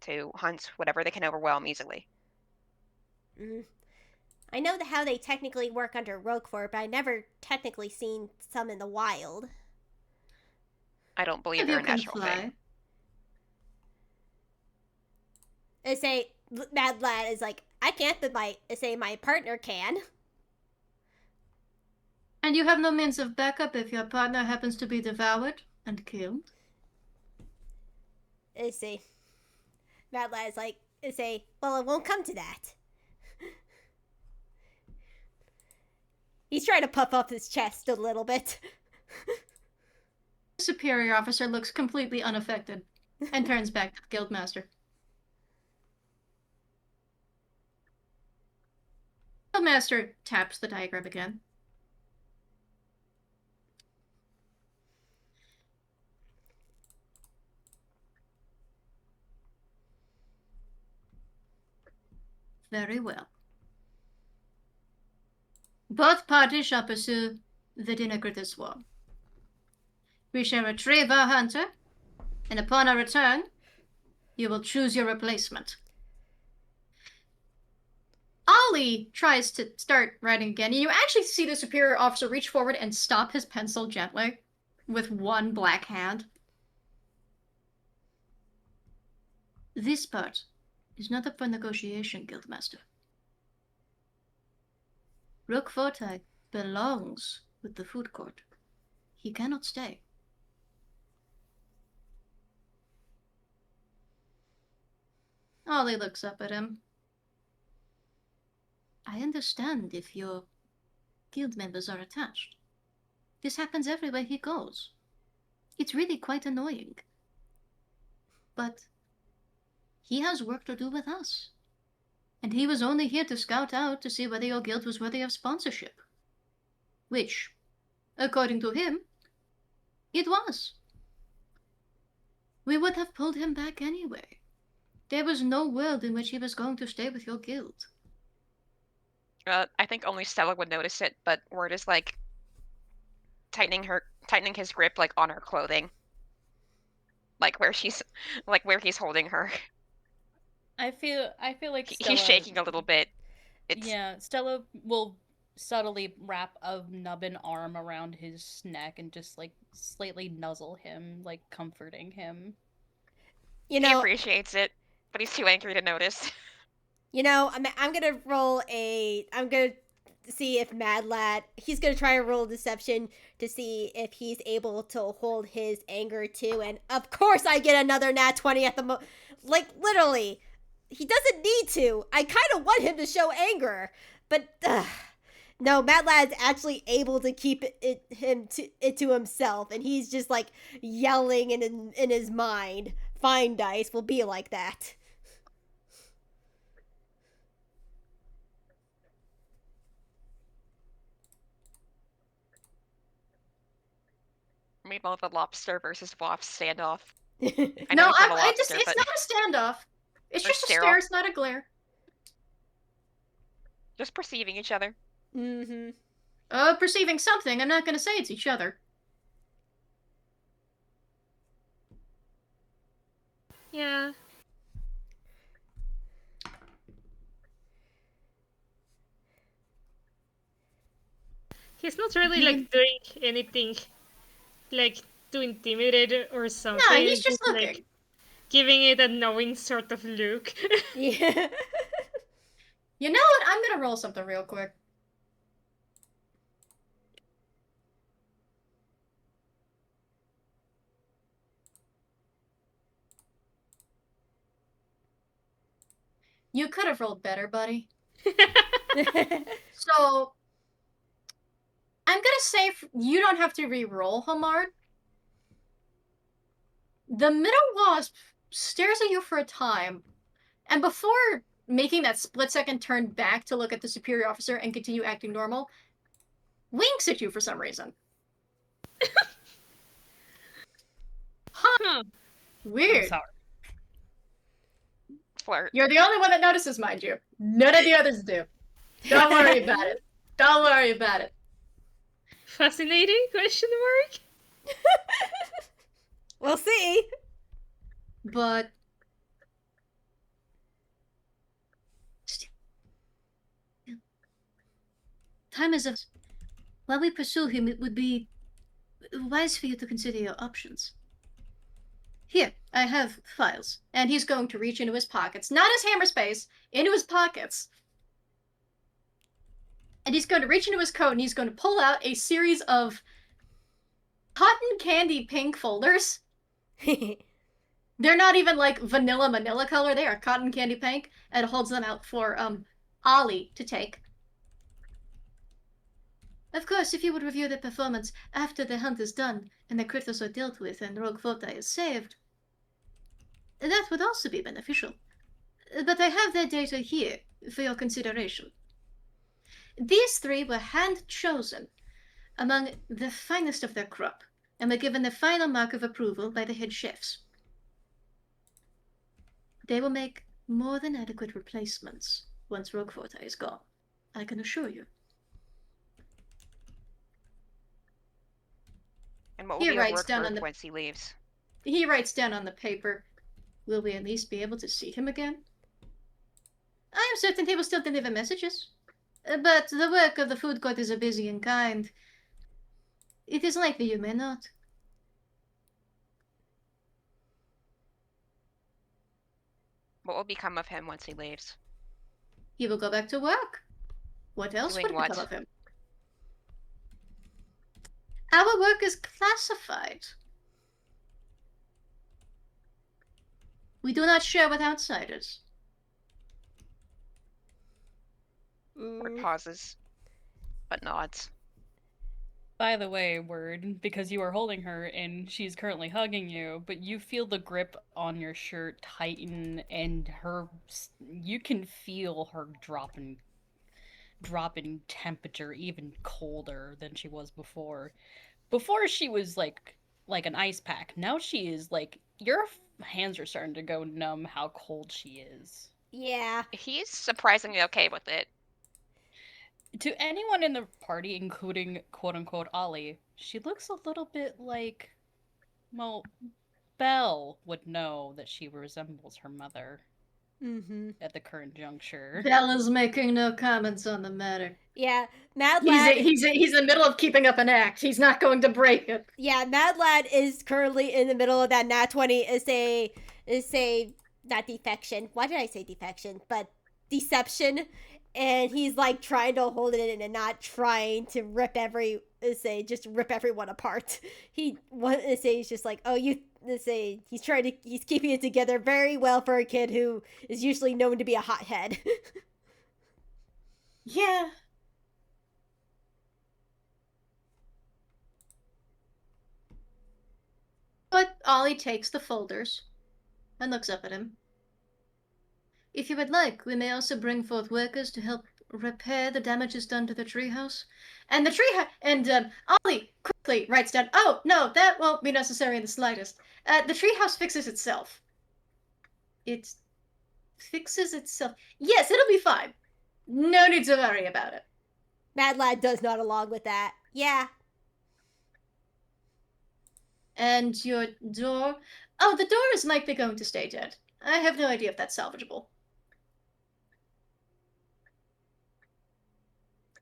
to hunt whatever they can overwhelm easily. I know how they technically work under Roguefort, but I never technically seen some in the wild. I don't believe If they're you a can natural fly. thing. I say, Mad Lad is like, I can't, but my partner can. And you have no means of backup if your partner happens to be devoured and killed. I say, Mad Lad is like, I say, well, it won't come to that. He's trying to puff up his chest a little bit. The superior officer looks completely unaffected and turns back to the guildmaster. Guildmaster taps the diagram again. Very well. Both parties shall pursue the Dinagritter swarm. We shall retrieve our hunter, and upon our return, you will choose your replacement. Ollie tries to start writing again, and you actually see the superior officer reach forward and stop his pencil gently with one black hand. This part is not up for negotiation, Guildmaster. Roguefort belongs with the food court. He cannot stay. Ollie looks up at him. I understand if your guild members are attached. This happens everywhere he goes. It's really quite annoying. But he has work to do with us. And he was only here to scout out to see whether your guild was worthy of sponsorship. Which, according to him, it was. We would have pulled him back anyway. There was no world in which he was going to stay with your guild. I think only Stella would notice it, but Word is like tightening his grip like on her clothing, like where he's holding her. I feel like Stella, He's shaking a little bit. Yeah, Stella will subtly wrap a nubbin arm around his neck and just like slightly nuzzle him, like comforting him. You He know, appreciates it, but he's too angry to notice. I'm gonna roll I'm gonna see if Mad Lad, he's gonna try and roll deception to see if he's able to hold his anger too, and of course I get another nat 20 at the like, literally, he doesn't need to. I kind of want him to show anger, but no, Mad Lad's actually able to keep it to himself, and he's just like yelling in his mind, fine dice will be like that. Meanwhile, the lobster versus wasp standoff. No, it's not a lobster, it's but not a standoff. It's Or just a stare stare, off. it's not a glare. just perceiving each other. Mm-hmm. Perceiving something, I'm not gonna say it's each other. Yeah. He's not really like doing anything like to intimidate it or something. No, he's just looking. like giving it a knowing sort of look. Yeah. You know what? I'm gonna roll something real quick. You could have rolled better, buddy. So, I'm gonna say you don't have to re-roll, Homard. The middle wasp stares at you for a time, and before making that split-second turn back to look at the superior officer and continue acting normal, winks at you for some reason. Huh. Weird. I'm sorry. Flirt. You're the only one that notices, mind you. None of the others do. Don't worry about it. Don't worry about it. Fascinating? Question mark? We'll see. But time is of. While we pursue him, it would be wise for you to consider your options. Here, I have files, and he's going to reach into his pockets, not his hammer space, into his pockets. And he's going to reach into his coat, and he's going to pull out a series of cotton candy pink folders. They're not even like vanilla manila color, they are cotton candy pink, and holds them out for Ollie to take. Of course, if you would review the performance after the hunt is done and the critters are dealt with and Roguefort is saved, that would also be beneficial. But I have their data here for your consideration. These 3 were hand-chosen among the finest of their crop and were given the final mark of approval by the head chefs. They will make more than adequate replacements once Roguefort is gone, I can assure you. And what will He be writes work down for on the- once he leaves? He writes down on the paper, will we at least be able to see him again? I am certain he will still deliver messages. But the work of the food court is a busy and kind. It is likely you may not. What will become of him once he leaves? He will go back to work. What else Doing would what? become of him? Our work is classified. We do not share with outsiders. Word pauses, but nods. By the way, Word, because you are holding her and she's currently hugging you, but you feel the grip on your shirt tighten and you can feel her dropping temperature even colder than she was before. Before she was like an ice pack. Now she is like your hands are starting to go numb how cold she is. Yeah. He's surprisingly okay with it. To anyone in the party, including quote-unquote Ollie, she looks a little bit like, well, Belle would know that she resembles her mother Mm-hmm. at the current juncture. Bell is making no comments on the matter. Yeah, Mad Lad. He's in the middle of keeping up an act. He's not going to break it. Yeah, Mad Lad is currently in the middle of that nat 20. Is a not defection. Why did I say defection? But deception. And he's like trying to hold it in and not trying to rip just rip everyone apart. He's just like, oh, he's keeping it together very well for a kid who is usually known to be a hothead. Yeah. But Ollie takes the folders and looks up at him. If you would like, we may also bring forth workers to help repair the damages done to the treehouse. And Ollie quickly writes down, oh, no, that won't be necessary in the slightest. The treehouse fixes itself. It fixes itself. Yes, it'll be fine. No need to worry about it. Mad Lad does not along with that. Yeah. And your door? Oh, the door is likely going to stay dead. I have no idea if that's salvageable.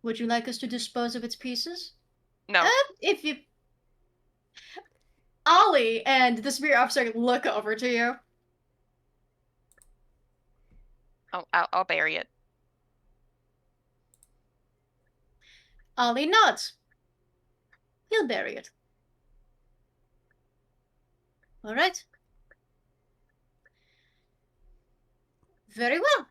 Would you like us to dispose of its pieces? No. If you... Ollie and the superior officer look over to you. I'll bury it. Ollie nods. He'll bury it. All right. Very well.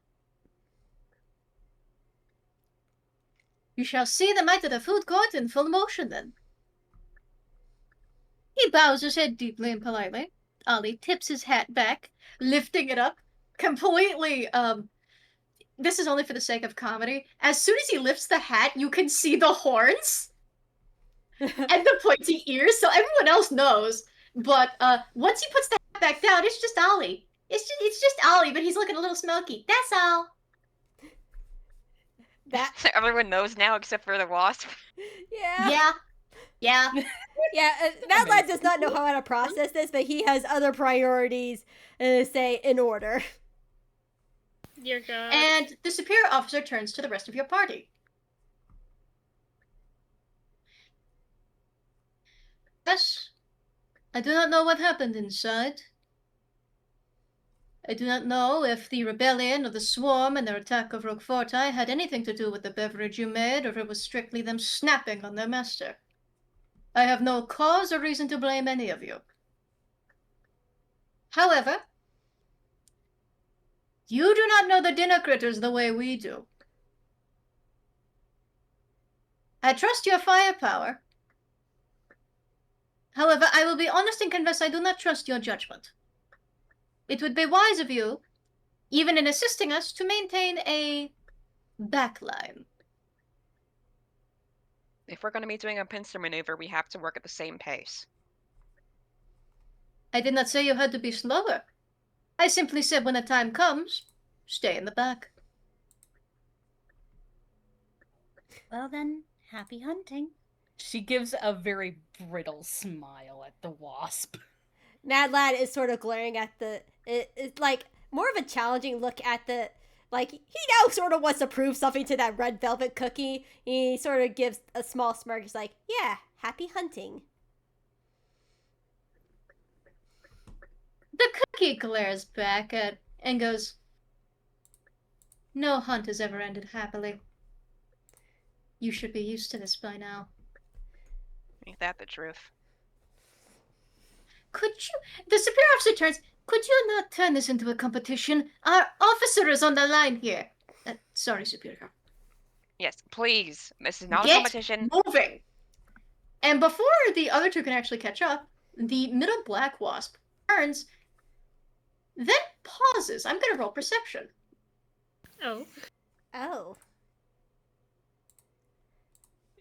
You shall see the might of the food court in full motion then. He bows his head deeply and politely, Ollie tips his hat back, lifting it up, completely, this is only for the sake of comedy. As soon as he lifts the hat, you can see the horns and the pointy ears, so everyone else knows. But once he puts the hat back down, it's just Ollie. It's just Ollie, but he's looking a little smoky. That's all. That So everyone knows now except for the wasp. yeah. Yeah. That lad does not know how to process this, but he has other priorities, say, in order. Dear God. And the superior officer turns to the rest of your party. Yes, I do not know what happened inside. I do not know if the rebellion or the swarm and their attack of Roguefort had anything to do with the beverage you made, or if it was strictly them snapping on their master. I have no cause or reason to blame any of you. However, you do not know the dinner critters the way we do. I trust your firepower. However, I will be honest and confess I do not trust your judgment. It would be wise of you, even in assisting us, to maintain a backline. If we're going to be doing a pincer maneuver, we have to work at the same pace. I did not say you had to be slower. I simply said when the time comes, stay in the back. Well then, happy hunting. She gives a very brittle smile at the wasp. Mad Lad is sort of glaring at it's like more of a challenging look at like, he now sort of wants to prove something to that red velvet cookie. He sort of gives a small smirk. He's like, yeah, happy hunting. The cookie glares back at and goes, no hunt has ever ended happily. You should be used to this by now. Ain't that the truth? Could you... The superior officer turns. Could you not turn this into a competition? Our officer is on the line here. Sorry, superior. Yes, please. This is not a Get competition. moving! And before the other two can actually catch up, the middle black wasp turns, then pauses. I'm gonna roll perception. Oh. Oh.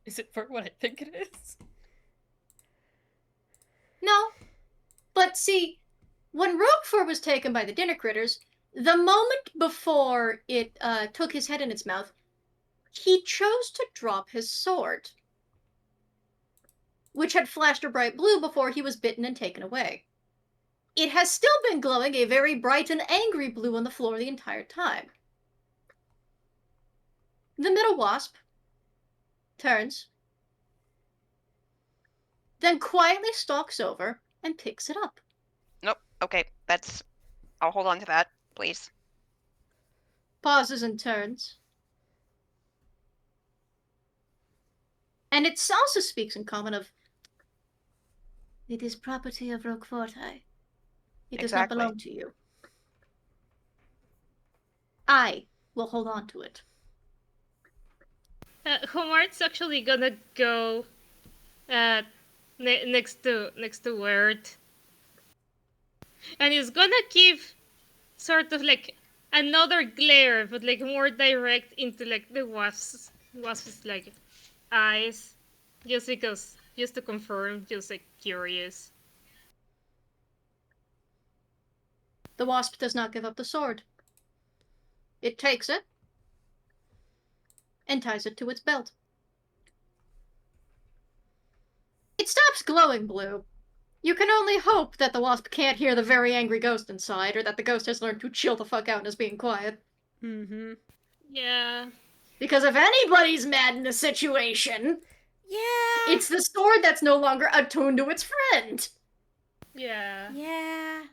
Is it for what I think it is? No. But see, when Roguefort was taken by the dinner critters, the moment before it took his head in its mouth, he chose to drop his sword, which had flashed a bright blue before he was bitten and taken away. It has still been glowing a very bright and angry blue on the floor the entire time. The middle wasp turns, then quietly stalks over and picks it up. Nope. Okay, I'll hold on to that, please. Pauses and turns. And it also speaks in common of, it is property of Roguefort. It does not Exactly. belong to you. I will hold on to it. Homard's actually gonna go next to Word. And he's gonna give sort of like another glare, but like more direct into like the wasp's like eyes. Just to confirm, just like curious. The wasp does not give up the sword. It takes it and ties it to its belt. It stops glowing blue. You can only hope that the wasp can't hear the very angry ghost inside, or that the ghost has learned to chill the fuck out and is being quiet. Mm-hmm. Yeah. Because if anybody's mad in a situation, Yeah. it's the sword that's no longer attuned to its friend. Yeah. Yeah.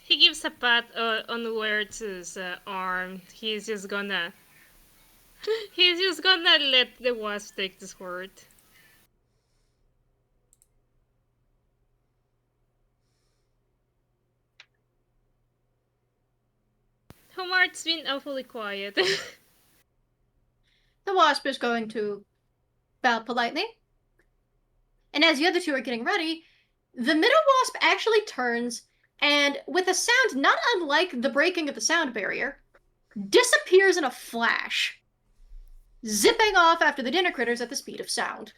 He gives a pat on Wertz's arm. He's just gonna let the wasp take the sword. Homard's been awfully quiet. The wasp is going to bow politely. And as the other two are getting ready, the middle wasp actually turns and, with a sound not unlike the breaking of the sound barrier, disappears in a flash, zipping off after the dinner critters at the speed of sound.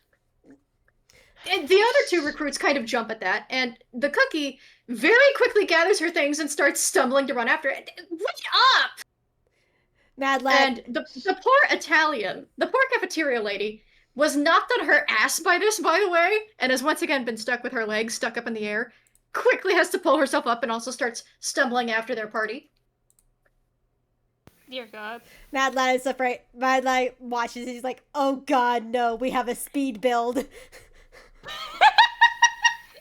And the other two recruits kind of jump at that, and the cookie very quickly gathers her things and starts stumbling to run after it. What's up? Mad Lad. And the poor Italian, the poor cafeteria lady, was knocked on her ass by this, by the way, and has once again been stuck with her legs stuck up in the air. Quickly has to pull herself up and also starts stumbling after their party. Dear God. Mad Lad is afraid. Mad Lad watches. He's like, "Oh God, no! We have a speed build."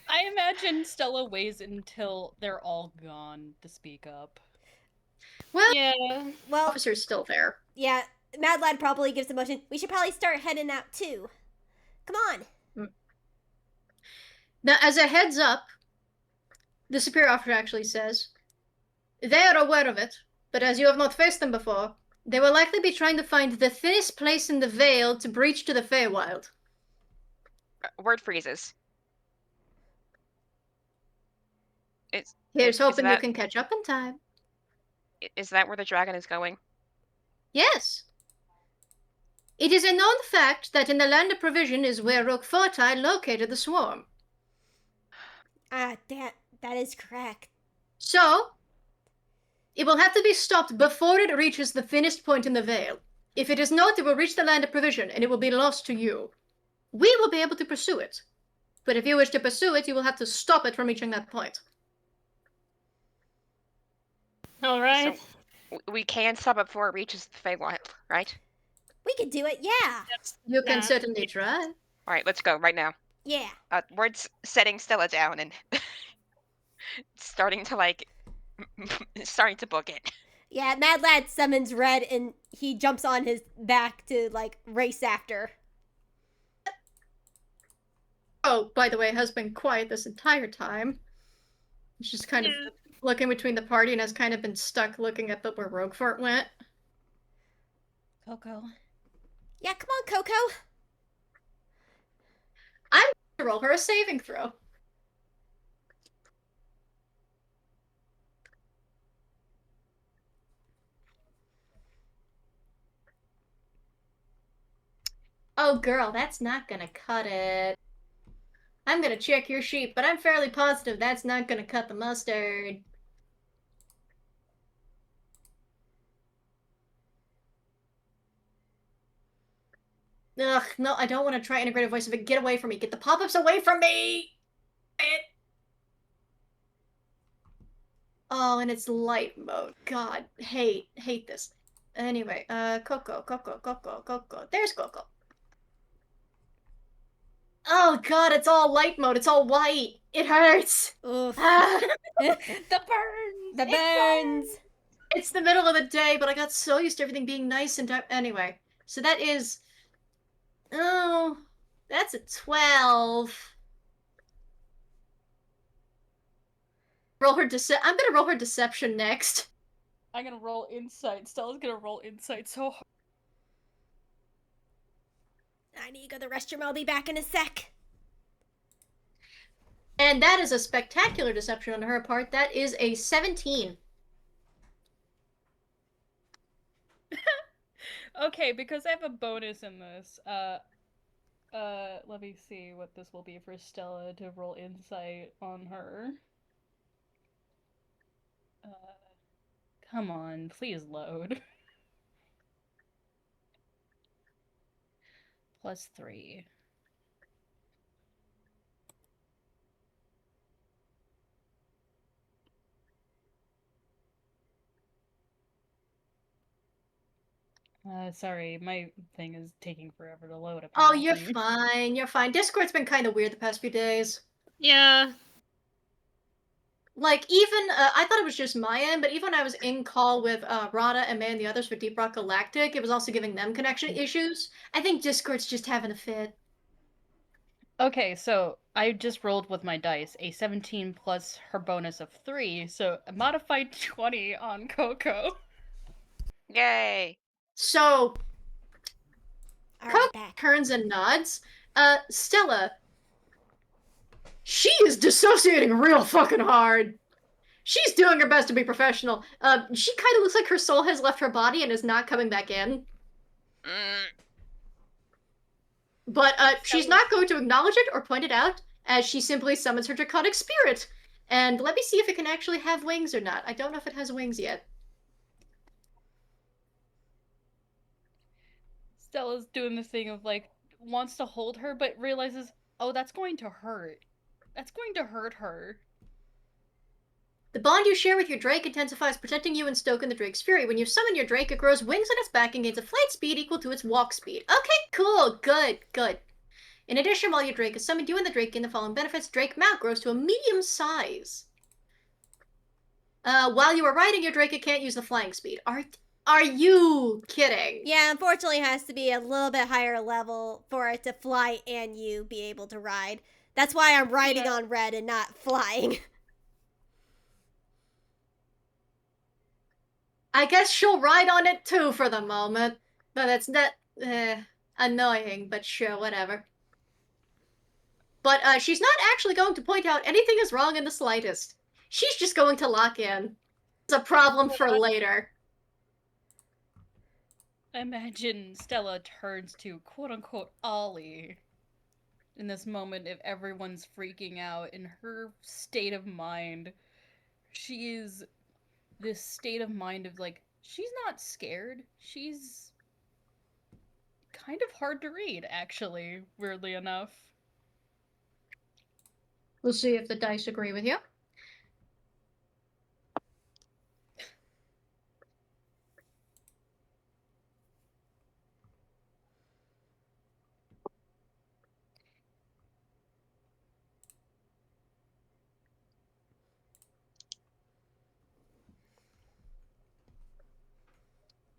I imagine Stella waits until they're all gone to speak up. Well, Yeah. the Well, officer's still there. yeah. Mad Lad probably gives a motion. We should probably start heading out too. Come on. Now, as a heads up, the superior officer actually says, they are aware of it, but as you have not faced them before, they will likely be trying to find the thinnest place in the veil to breach to the Feywild. Word freezes. Here's Is hoping you that- can catch up in time. Is that where the dragon is going? Yes. It is a known fact that in the land of provision is where Roguefort located the swarm. That is correct. So, it will have to be stopped before it reaches the thinnest point in the veil. If it is not, it will reach the land of provision, and it will be lost to you. We will be able to pursue it. But if you wish to pursue it, you will have to stop it from reaching that point. Alright. We can stop it before it reaches the Feywild, right? We could do it. Yeah. You can Yeah. certainly try. All right, let's go right now. Yeah. We're setting Stella down and starting to book it. Yeah. Mad Lad summons Red, and he jumps on his back to like race after. Oh, by the way, has been quiet this entire time. He's just kind of looking between the party and has kind of been stuck looking at where Roguefort went. Coco. Yeah. Come on, Coco. I'm going to roll her a saving throw. Oh, girl, that's not gonna cut it. I'm gonna check your sheet, but I'm fairly positive that's not gonna cut the mustard. Ugh, no, I don't want to try integrated voice of it. Get away from me. Get the pop-ups away from me! Oh, and it's light mode. God, hate this. Anyway, Coco. There's Coco. Oh God, it's all light mode. It's all white. It hurts. Oof. Ah, The burns! The It burns. it's the middle of the day, but I got so used to everything being nice and anyway. So that is, oh, that's a 12. Roll her I'm gonna roll her deception next. I'm gonna roll insight. Stella's gonna roll insight so hard. I need to go to the restroom. I'll be back in a sec. And that is a spectacular deception on her part. That is a 17. Okay, because I have a bonus in this, let me see what this will be for Stella to roll insight on her. Come on, please load. +3. Sorry, my thing is taking forever to load. Oh, you're apparently. fine. You're fine. Discord's been kind of weird the past few days. Yeah. Like, even, I thought it was just my end, but even when I was in call with Rada and May and the others for Deep Rock Galactic, it was also giving them connection issues. I think Discord's just having a fit. Okay, so I just rolled with my dice a 17 plus her bonus of 3, so a modified 20 on Coco. Yay! So, All right, Coco back. turns and nods. Stella, She is dissociating real fucking hard. She's doing her best to be professional. She kind of looks like her soul has left her body and is not coming back in. Mm, But she's not going to acknowledge it or point it out, as she simply summons her draconic spirit. And let me see if it can actually have wings or not. I don't know if it has wings yet. Stella's doing the thing of like wants to hold her, but realizes, oh, that's going to hurt. That's going to hurt her. The bond you share with your drake intensifies, protecting you and stoking the drake's fury. When you summon your drake, it grows wings on its back and gains a flight speed equal to its walk speed. Okay, cool, good, good. In addition, while your drake is summoned, you and the drake gain the following benefits. Drake mount grows to a medium size. While you are riding your drake, it can't use the flying speed. Are you kidding? Yeah, unfortunately, it has to be a little bit higher level for it to fly and you be able to ride. That's why I'm riding on red and not flying. I guess she'll ride on it too for the moment. But it's not annoying, but sure, whatever. But she's not actually going to point out anything is wrong in the slightest. She's just going to lock in. It's a problem for later. Imagine Stella turns to quote-unquote Ollie in this moment if everyone's freaking out. In her state of mind, she is this state of mind of like, she's not scared. She's kind of hard to read, actually, weirdly enough. We'll see if the dice agree with you.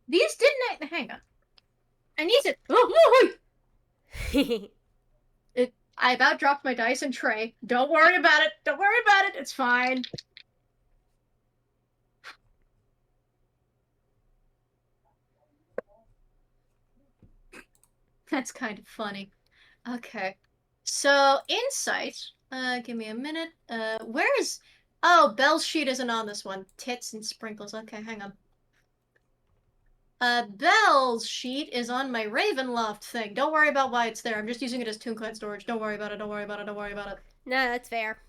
These didn't. Hang on. I need to. Oh, wait. I about dropped my dice and tray. Don't worry about it. Don't worry about it. It's fine. That's kind of funny. Okay. So, insight. Give me a minute. Where is... Oh, Belle's sheet isn't on this one. Tits and sprinkles. Okay, hang on. Belle's sheet is on my Ravenloft thing. Don't worry about why it's there. I'm just using it as Toonkind storage. Don't worry about it. Don't worry about it. Don't worry about it. No, that's fair.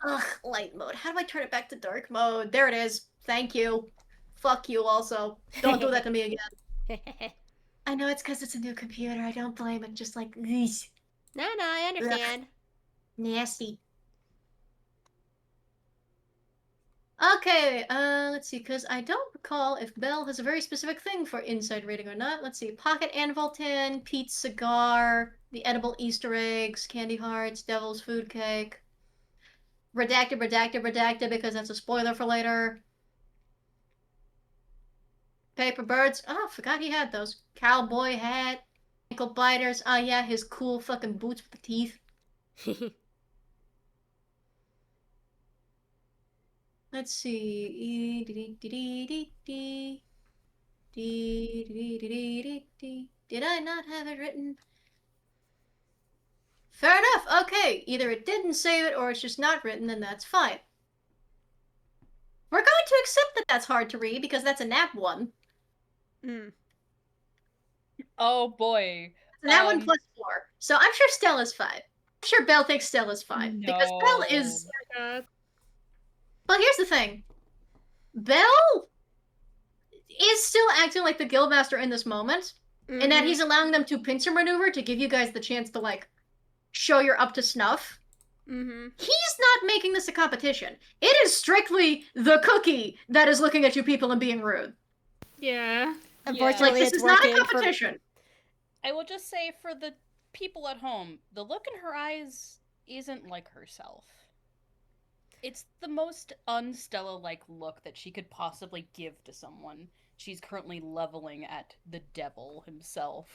Ugh, light mode. How do I turn it back to dark mode? There it is. Thank you. Fuck you also. Don't do that to me again. I know it's because it's a new computer. I don't blame it. Just like, these. No, I understand. Nasty. Okay, let's see, because I don't recall if Belle has a very specific thing for inside reading or not. Let's see, pocket anvil tin, Pete's cigar, the edible Easter eggs, candy hearts, devil's food cake. Redacted, redacted, redacted, because that's a spoiler for later. Paper birds. Oh, forgot he had those. Cowboy hat, ankle biters. Oh yeah, his cool fucking boots with the teeth. Let's see. Did I not have it written? Fair enough. Okay, either it didn't save it or it's just not written, then that's fine. We're going to accept that that's hard to read because that's a nap one. Oh boy. That one plus 4. So I'm sure Stella's fine. I'm sure Belle thinks Stella's fine. No. Because Belle is... Well, here's the thing. Belle is still acting like the guildmaster in this moment, and that he's allowing them to pincer maneuver to give you guys the chance to, like, show you're up to snuff. He's not making this a competition. It is strictly the cookie that is looking at you people and being rude. Yeah. Unfortunately, Like, this it's is not a working competition. I will just say for the people at home, the look in her eyes isn't like herself. It's the most un-Stella-like look that she could possibly give to someone. She's currently leveling at the devil himself.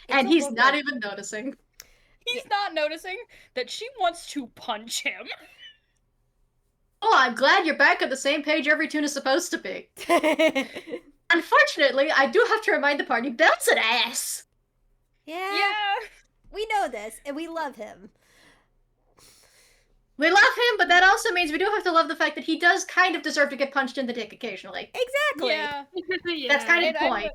And he's not even noticing. He's not noticing that she wants to punch him. Oh, I'm glad you're back on the same page every tune is supposed to be. Unfortunately, I do have to remind the party, Belle's an ass! Yeah. We know this, and we love him. We love him, but that also means we do have to love the fact that he does kind of deserve to get punched in the dick occasionally. Exactly. Yeah. Yeah. That's kind of And the point.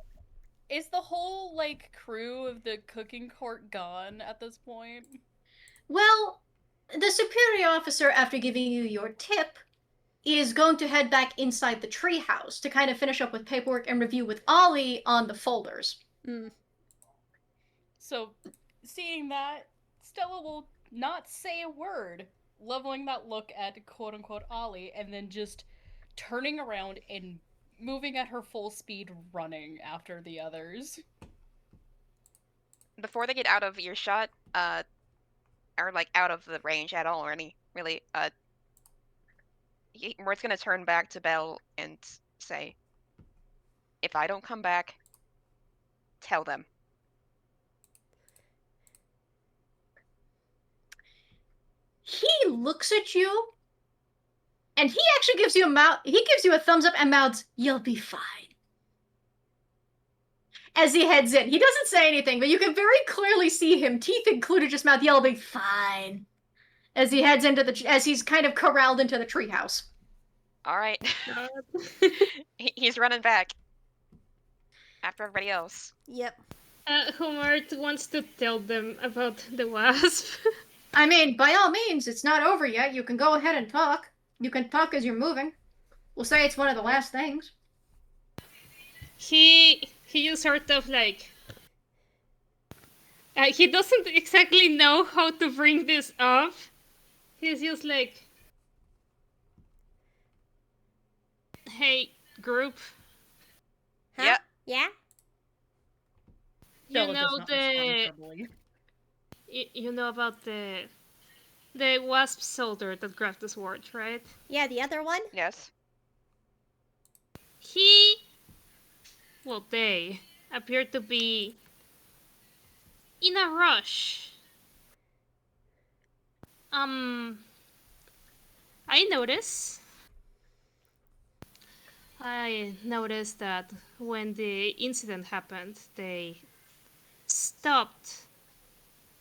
is the whole, like, crew of the cooking court gone at this point? Well, the superior officer, after giving you your tip, is going to head back inside the treehouse to kind of finish up with paperwork and review with Ollie on the folders. So, seeing that, Stella will not say a word, leveling that look at quote-unquote Ollie, and then just turning around and moving at her full speed, running after the others. Before they get out of earshot, or like out of the range at all, or any really, Murt's gonna turn back to Belle and say, "If I don't come back, tell them." He looks at you, and he actually gives you a thumbs up and mouths, "You'll be fine." As he heads in. He doesn't say anything, but you can very clearly see him, teeth included, just mouth, "You'll be fine." As he heads as he's kind of corralled into the treehouse. All right. He's running back after everybody else. Yep. Homard wants to tell them about the wasp. I mean, by all means, it's not over yet. You can go ahead and talk. You can talk as you're moving. We'll say it's one of the last things. He just sort of like he doesn't exactly know how to bring this up. He's just like, "Hey, group, Huh? Yeah. Yeah? you Stella know does not respond troubling. you know about the wasp soldier that grabbed the sword, right? Yeah, the other one? Yes. They appear to be in a rush. I noticed that when the incident happened, they stopped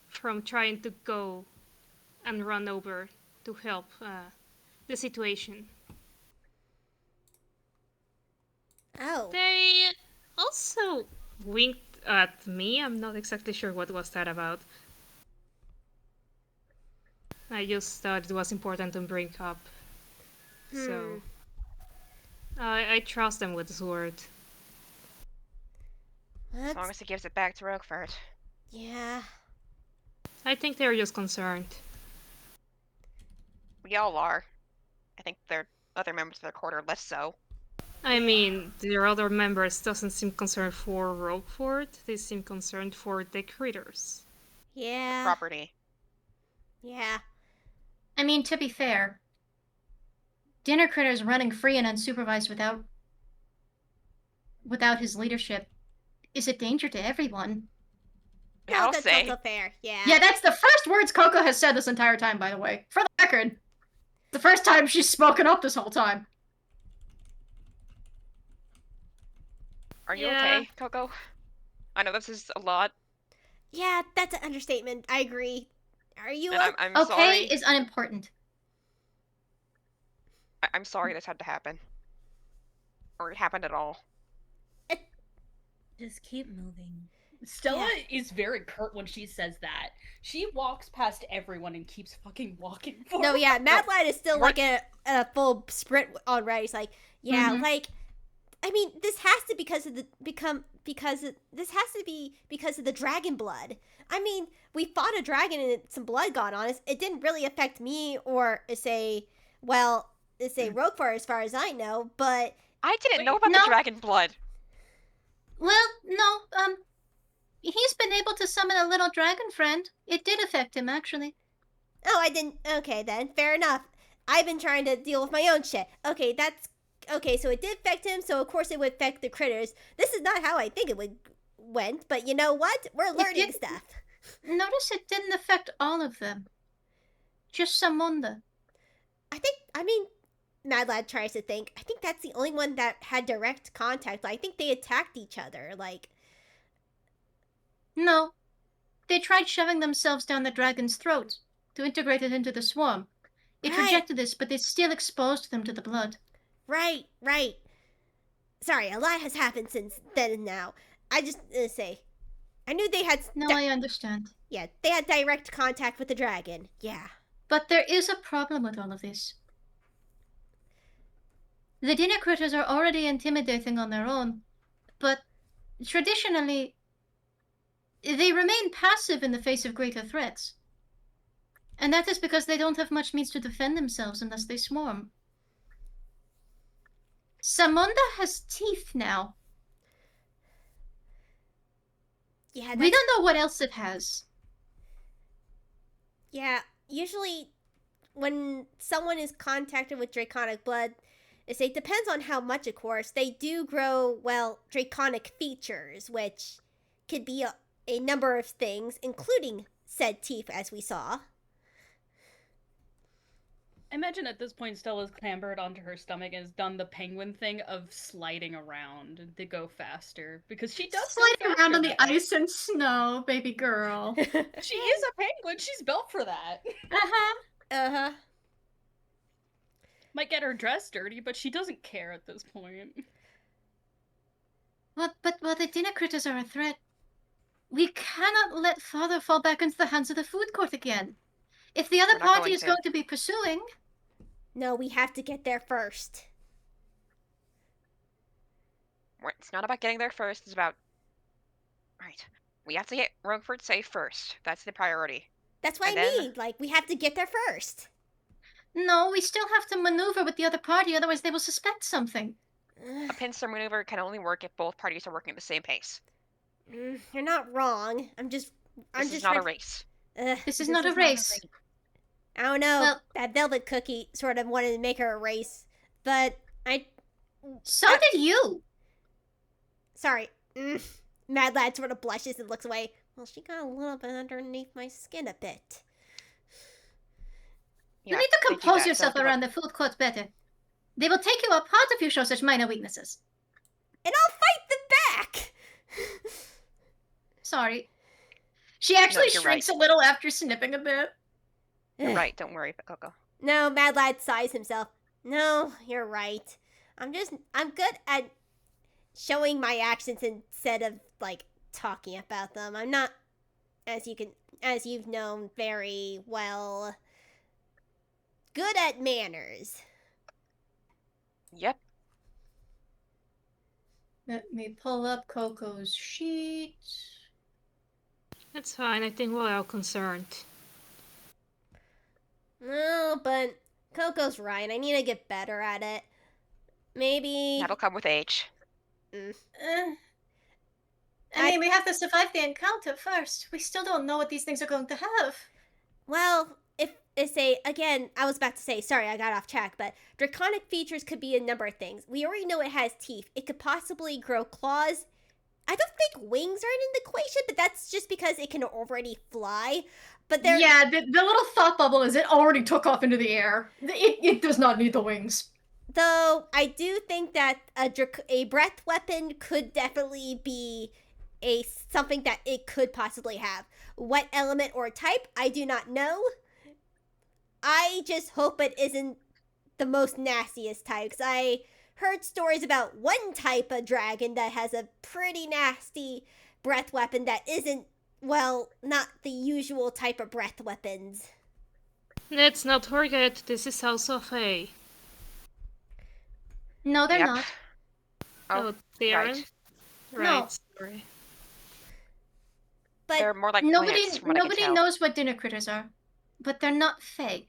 from trying to go and run over to help the situation. Oh. They also winked at me. I'm not exactly sure what was that about. I just thought it was important to bring up. So I trust them with the sword. As long as he gives it back to Roguefort. Yeah. I think they're just concerned. We all are. I think their other members of the court are less so. I mean, their other members doesn't seem concerned for Roguefort. They seem concerned for the critters. Yeah. Property. Yeah. I mean, to be fair, dinner critters running free and unsupervised without his leadership is a danger to everyone. Yeah, I'll that's say. also fair. Yeah. Yeah, that's the first words Coco has said this entire time, by the way. For the record. The first time she's spoken up this whole time. Are you Yeah. okay, Coco? I know this is a lot. Yeah, that's an understatement. I agree. Are you And I'm Okay sorry. is unimportant. I'm sorry this had to happen. Or it happened at all. Just keep moving. Stella is very curt when she says that. She walks past everyone and keeps fucking walking forward. No, yeah, Mad Lad is still What? like a full sprint on right. He's like, yeah, Mhm. like, I mean, this has to be because of the dragon blood. I mean, we fought a dragon and some blood got on us. It didn't really affect me or say Roguefort as far as I know, but I didn't Wait, know about no. the dragon blood. Well, no, he's been able to summon a little dragon friend. It did affect him, actually. oh, I didn't. Okay, then fair enough. I've been trying to deal with my own shit. Okay, so it did affect him. So of course it would affect the critters. This is not how I think it went, but you know what? We're learning did- stuff. Notice it didn't affect all of them. Just Samunda. I mean, Mad Lad tries to think. I think that's the only one that had direct contact. I think they attacked each other. Like, No. They tried shoving themselves down the dragon's throat to integrate it into the swarm. It Right. rejected this, but it still exposed them to the blood. Right. Sorry, a lot has happened since then and now. I just say, I knew they had. No, I understand. Yeah, they had direct contact with the dragon. Yeah. But there is a problem with all of this. The dinner critters are already intimidating on their own, but traditionally, they remain passive in the face of greater threats. And that is because they don't have much means to defend themselves unless they swarm. Samunda has teeth now. Yeah, We don't know what else it has. Yeah, usually when someone is contacted with draconic blood, it depends on how much, of course. They do grow, well, draconic features, which could be a number of things, including said teeth, as we saw. I imagine at this point Stella's clambered onto her stomach and has done the penguin thing of sliding around to go faster. Because she does go Sliding around faster on the that way. ice and snow, baby girl. She is a penguin. She's built for that. Uh-huh. Might get her dress dirty, but she doesn't care at this point. But while the dinner critters are a threat, we cannot let Father fall back into the hands of the food court again. If the other We're not party going is to. going to be pursuing, No, we have to get there first. It's not about getting there first, it's about... Right. We have to get Roguefort safe first. That's the priority. That's what And I then- mean. Like, we have to get there first. no, we still have to maneuver with the other party, otherwise they will suspect something. A pincer maneuver can only work if both parties are working at the same pace. You're not wrong. This is not a ready- race. This is not a race. I don't know. Well- That velvet cookie sort of wanted to make her a race, but So did you. sorry. Mad Lad sort of blushes and looks away. Well, she got a little bit underneath my skin a bit. You Yeah, need to they do compose that, yourself so- around the food court better. They will take you apart if you show such minor weaknesses. And I'll fight them back. Sorry. She actually you're shrinks right. a little after snipping a bit. You're right, don't worry, Coco. No, Mad Lad sighs himself. No, you're right. I'm good at showing my actions instead of, like, talking about them. I'm not, as you've known very well, good at manners. Yep. Let me pull up Coco's sheet. That's fine. I think we're all concerned. No, but Coco's right. I need to get better at it. Maybe. That'll come with age. I mean, we have to survive the encounter first. We still don't know what these things are going to have. Well, if again, I was about to say, sorry, I got off track, but draconic features could be a number of things. We already know it has teeth. It could possibly grow claws. I don't think wings are in the equation, but that's just because it can already fly. But they're Yeah, the little thought bubble is it already took off into the air. It does not need the wings. Though I do think that a breath weapon could definitely be something that it could possibly have. What element or type, I do not know. I just hope it isn't the most nastiest type, 'cause I heard stories about one type of dragon that has a pretty nasty breath weapon that isn't, well, not the usual type of breath weapons. Let's not forget, this is also Fae. No, they're Yep. not. Oh, they right. aren't? No. Right, sorry. But They're more like Nobody plants, from what I can tell. knows what dinner critters are, but they're not Fae.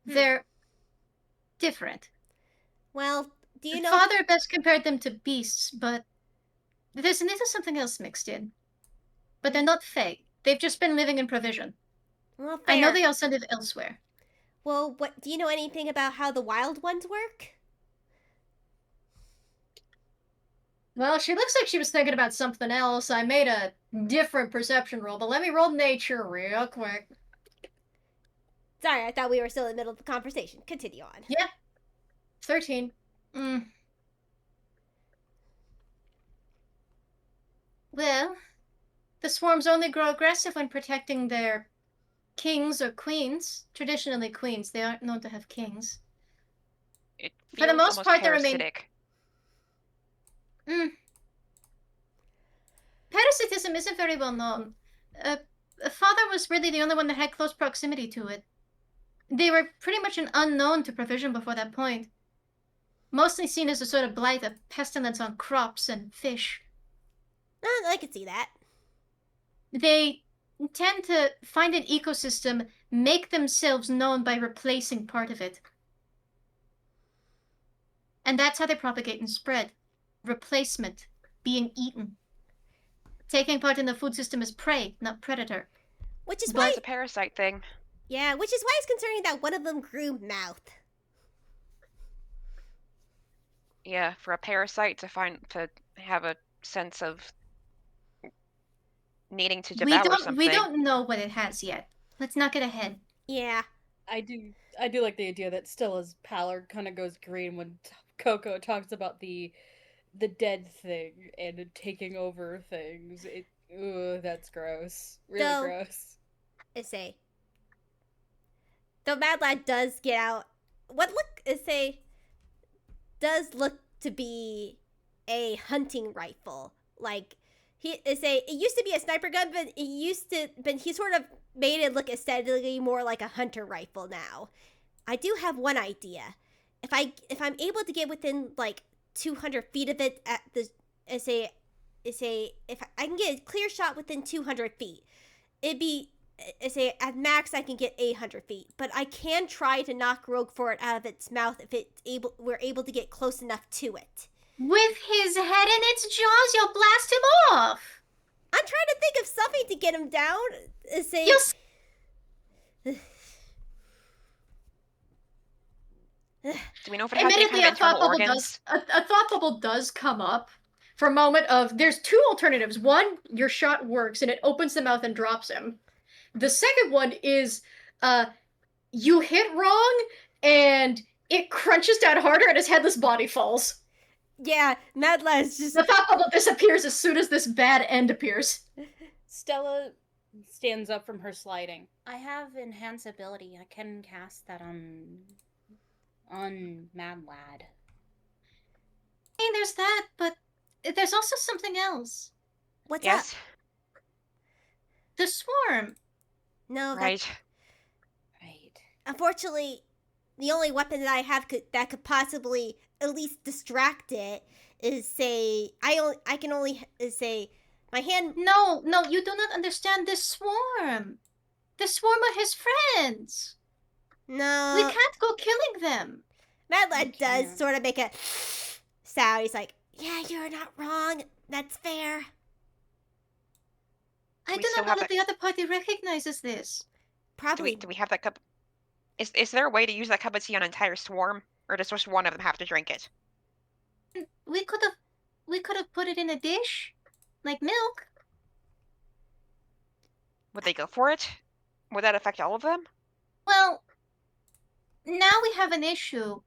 They're different. well, do you know? Father best compared them to beasts, but there's something else mixed in. But they're not Fae. They've just been living in provision. Well, I know fair. they also live elsewhere. Well, what do you know anything about how the wild ones work? Well, she looks like she was thinking about something else. I made a different perception roll, but let me roll nature real quick. Sorry, I thought we were still in the middle of the conversation. Continue on. Yeah. 13. Well, the swarms only grow aggressive when protecting their kings or queens. Traditionally queens. They aren't known to have kings. It For the feels most almost part, they remain... parasitic. Parasitism isn't very well known. Father was really the only one that had close proximity to it. They were pretty much an unknown to provision before that point. Mostly seen as a sort of blight, a pestilence on crops and fish. I could see that. They tend to find an ecosystem, make themselves known by replacing part of it. And that's how they propagate and spread. Replacement. Being eaten. Taking part in the food system as prey, not predator. Which is But why... it's a parasite thing. Yeah, which is why it's concerning that one of them grew mouth. Yeah, for a parasite to have a sense of needing to devour something. We don't know what it has yet. Let's not get ahead. Yeah. I do like the idea that Stella's pallor kind of goes green when Coco talks about the dead thing and taking over things. That's gross. Really gross. Though Mad Lad does get out, does look to be a hunting rifle. Like, it used to be a sniper gun, but he sort of made it look aesthetically more like a hunter rifle now. I do have one idea. If I'm able to get within like 200 feet of it if I can get a clear shot within 200 feet, it'd be, at max I can get 800 feet, but I can try to knock Roguefort out of its mouth if we're able to get close enough to it. With his head in its jaws, you'll blast him off! I'm trying to think of something to get him down. Do we know if it has any kind of internal organs? A thought bubble does come up for a moment of, there's two alternatives. One, your shot works and it opens the mouth and drops him. The second one is, you hit wrong and it crunches down harder and his headless body falls. Yeah, Mad Lad's just... The thought bubble disappears as soon as this bad end appears. Stella stands up from her sliding. I have enhance ability. I can cast that on Mad Lad. I mean, there's that, but there's also something else. What's Yes. up? The swarm. No, Right. Right. Unfortunately, the only weapon that I have that could possibly at least distract it is my hand. No, you do not understand this swarm. The swarm are his friends. No. We can't go killing them. Mad Lad You does can't. sort of make a sound. He's like, yeah, you're not wrong. That's fair. I We do still not know have that the other party recognizes this. Probably. Do we have that cup? Is there a way to use that cup of tea on an entire swarm, or does just one of them have to drink it? We could have put it in a dish, like milk. Would they go for it? Would that affect all of them? Well, now we have an issue.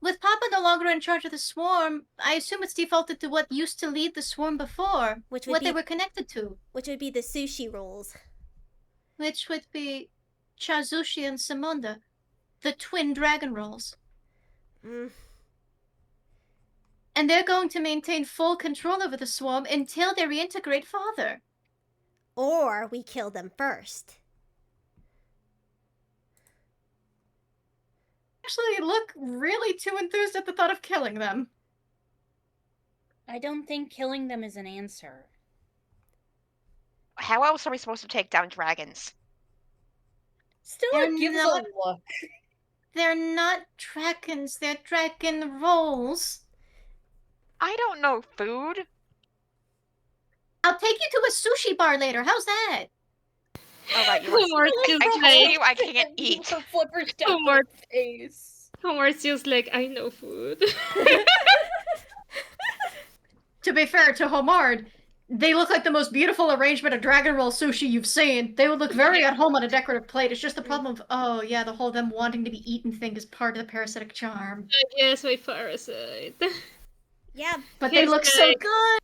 With Papa no longer in charge of the swarm, I assume it's defaulted to what used to lead the swarm before, Which would what be- they were connected to, Which would be the sushi rolls. which would be Chazushi and Simonda, the Twin Dragon Rolls. Mm. And they're going to maintain full control over the swarm until they reintegrate Father. Or we kill them first. Actually, look really too enthused at the thought of killing them. I don't think killing them is an answer. How else are we supposed to take down dragons? Stella They're gives not- a look. They're not dragons, they're dragon rolls. I don't know food. I'll take you to a sushi bar later, how's that? All right, you want? Homard's I just tell like, you, I can't eat. Her flippers down Homard. her face. Homard's just like, I know food. To be fair to Homard, they look like the most beautiful arrangement of dragon roll sushi you've seen. They would look very at home on a decorative plate. It's just the problem of, oh yeah, the whole them wanting to be eaten thing is part of the parasitic charm. Yes, my parasite. Yeah, But they He's look so like- good!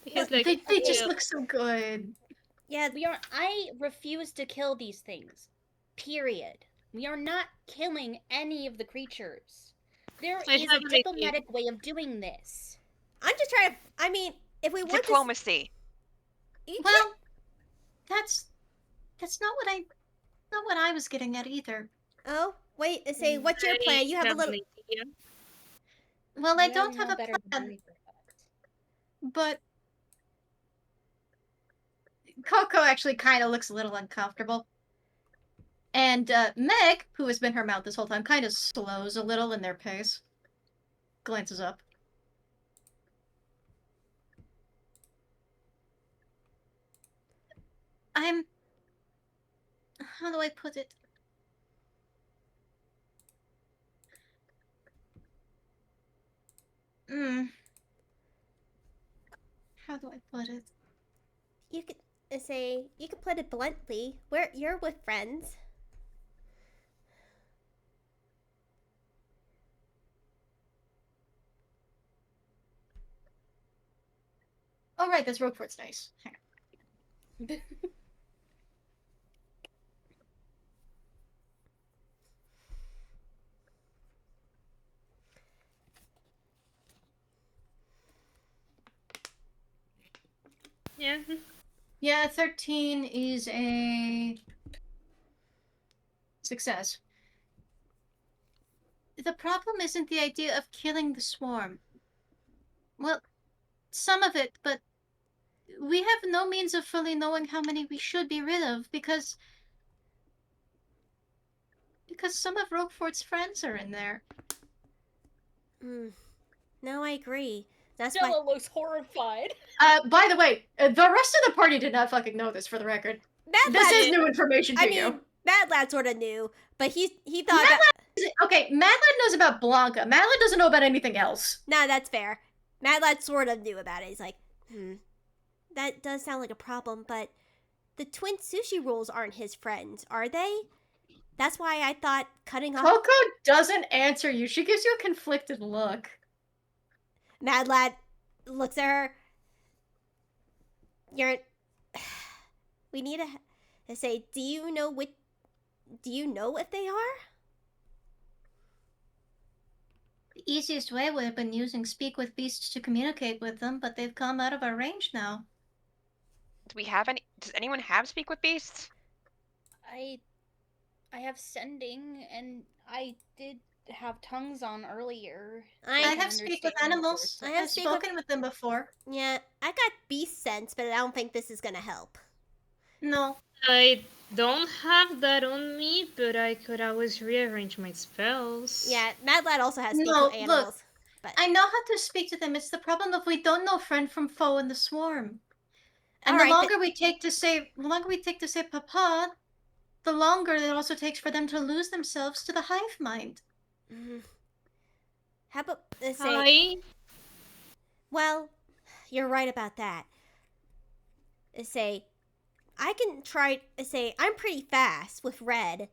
He's like, They just "Yeah." look so good. Yeah, I refuse to kill these things. Period. We are not killing any of the creatures. There I is have a an idea. diplomatic way of doing this. I'm just trying to. I mean, if we want Diplomacy. to, Well, that's not what I was getting at either. oh wait, say what's your plan? You have a little. an idea. Well, I You don't know have a better than plan, me for that. but Coco actually kind of looks a little uncomfortable. And Meg, who has been her mount this whole time, kind of slows a little in their pace. Glances up. How do I put it? How do I put it? You could you could put it bluntly. You're with friends. Oh, right, this Roguefort's nice. Hang on. Yeah. Yeah, 13 is a success. The problem isn't the idea of killing the swarm. Well, some of it, but we have no means of fully knowing how many we should be rid of because some of Roguefort's friends are in there. No, I agree. That's Stella why looks horrified. By the way, the rest of the party did not fucking know this, for the record. Mad This Lad. is new information to I you. mean, Mad Lad sort of knew, but he thought Mad that. Okay, Mad Lad knows about Blanca. Mad Lad doesn't know about anything else. Nah, that's fair. Mad Lad sort of knew about it. He's like, that does sound like a problem, but the Twin Sushi Rolls aren't his friends, are they? That's why I thought cutting off. Coco doesn't answer you. She gives you a conflicted look. Mad Lad looks at her. We need to say, do you know if they are? The easiest way would have been using Speak with Beasts to communicate with them, but they've come out of our range now. Does anyone have Speak with Beasts? I have sending, and I did have tongues on earlier. I can have Speak with understand Animals. what I have I've Speak spoken with them before. Yeah, I got beast sense, but I don't think this is gonna help. No. I don't have that on me, but I could always rearrange my spells. Yeah, Mad Lad also has Speak No, with Animals. look, but I know how to speak to them. It's the problem of we don't know friend from foe in the swarm. And Alright, the longer we take to say Papa, the longer it also takes for them to lose themselves to the hive mind. How about say? Hi. Well, you're right about that. Say, I can try. Say, I'm pretty fast with Red.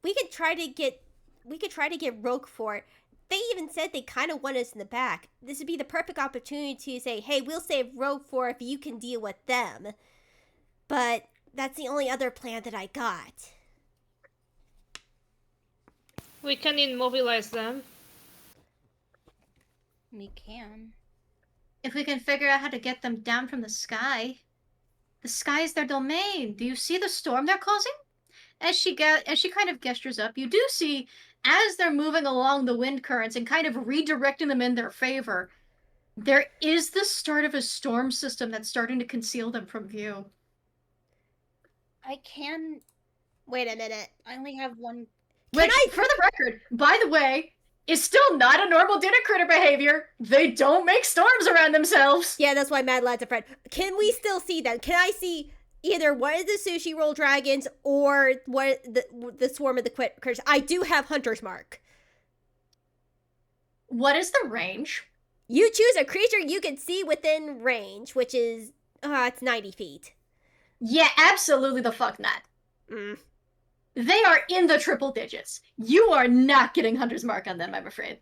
We could try to get Roguefort. They even said they kind of want us in the back. This would be the perfect opportunity to say, hey, we'll save Roguefort if you can deal with them. But that's the only other plan that I got. We can immobilize them. We can. If we can figure out how to get them down from the sky. The sky is their domain. Do you see the storm they're causing? As she kind of gestures up, you do see, as they're moving along the wind currents and kind of redirecting them in their favor, there is the start of a storm system that's starting to conceal them from view. I can. Wait a minute. I only have one. Which, for the record, by the way, is still not a normal dinner critter behavior. They don't make storms around themselves. Yeah, that's why Mad Lad's a friend. Can we still see them? Can I see either one of the sushi roll dragons or the swarm of the critters? I do have Hunter's Mark. What is the range? You choose a creature you can see within range, which is it's 90 feet. Yeah, absolutely the fuck not. Mm. They are in the triple digits. You are not getting Hunter's Mark on them, I'm afraid.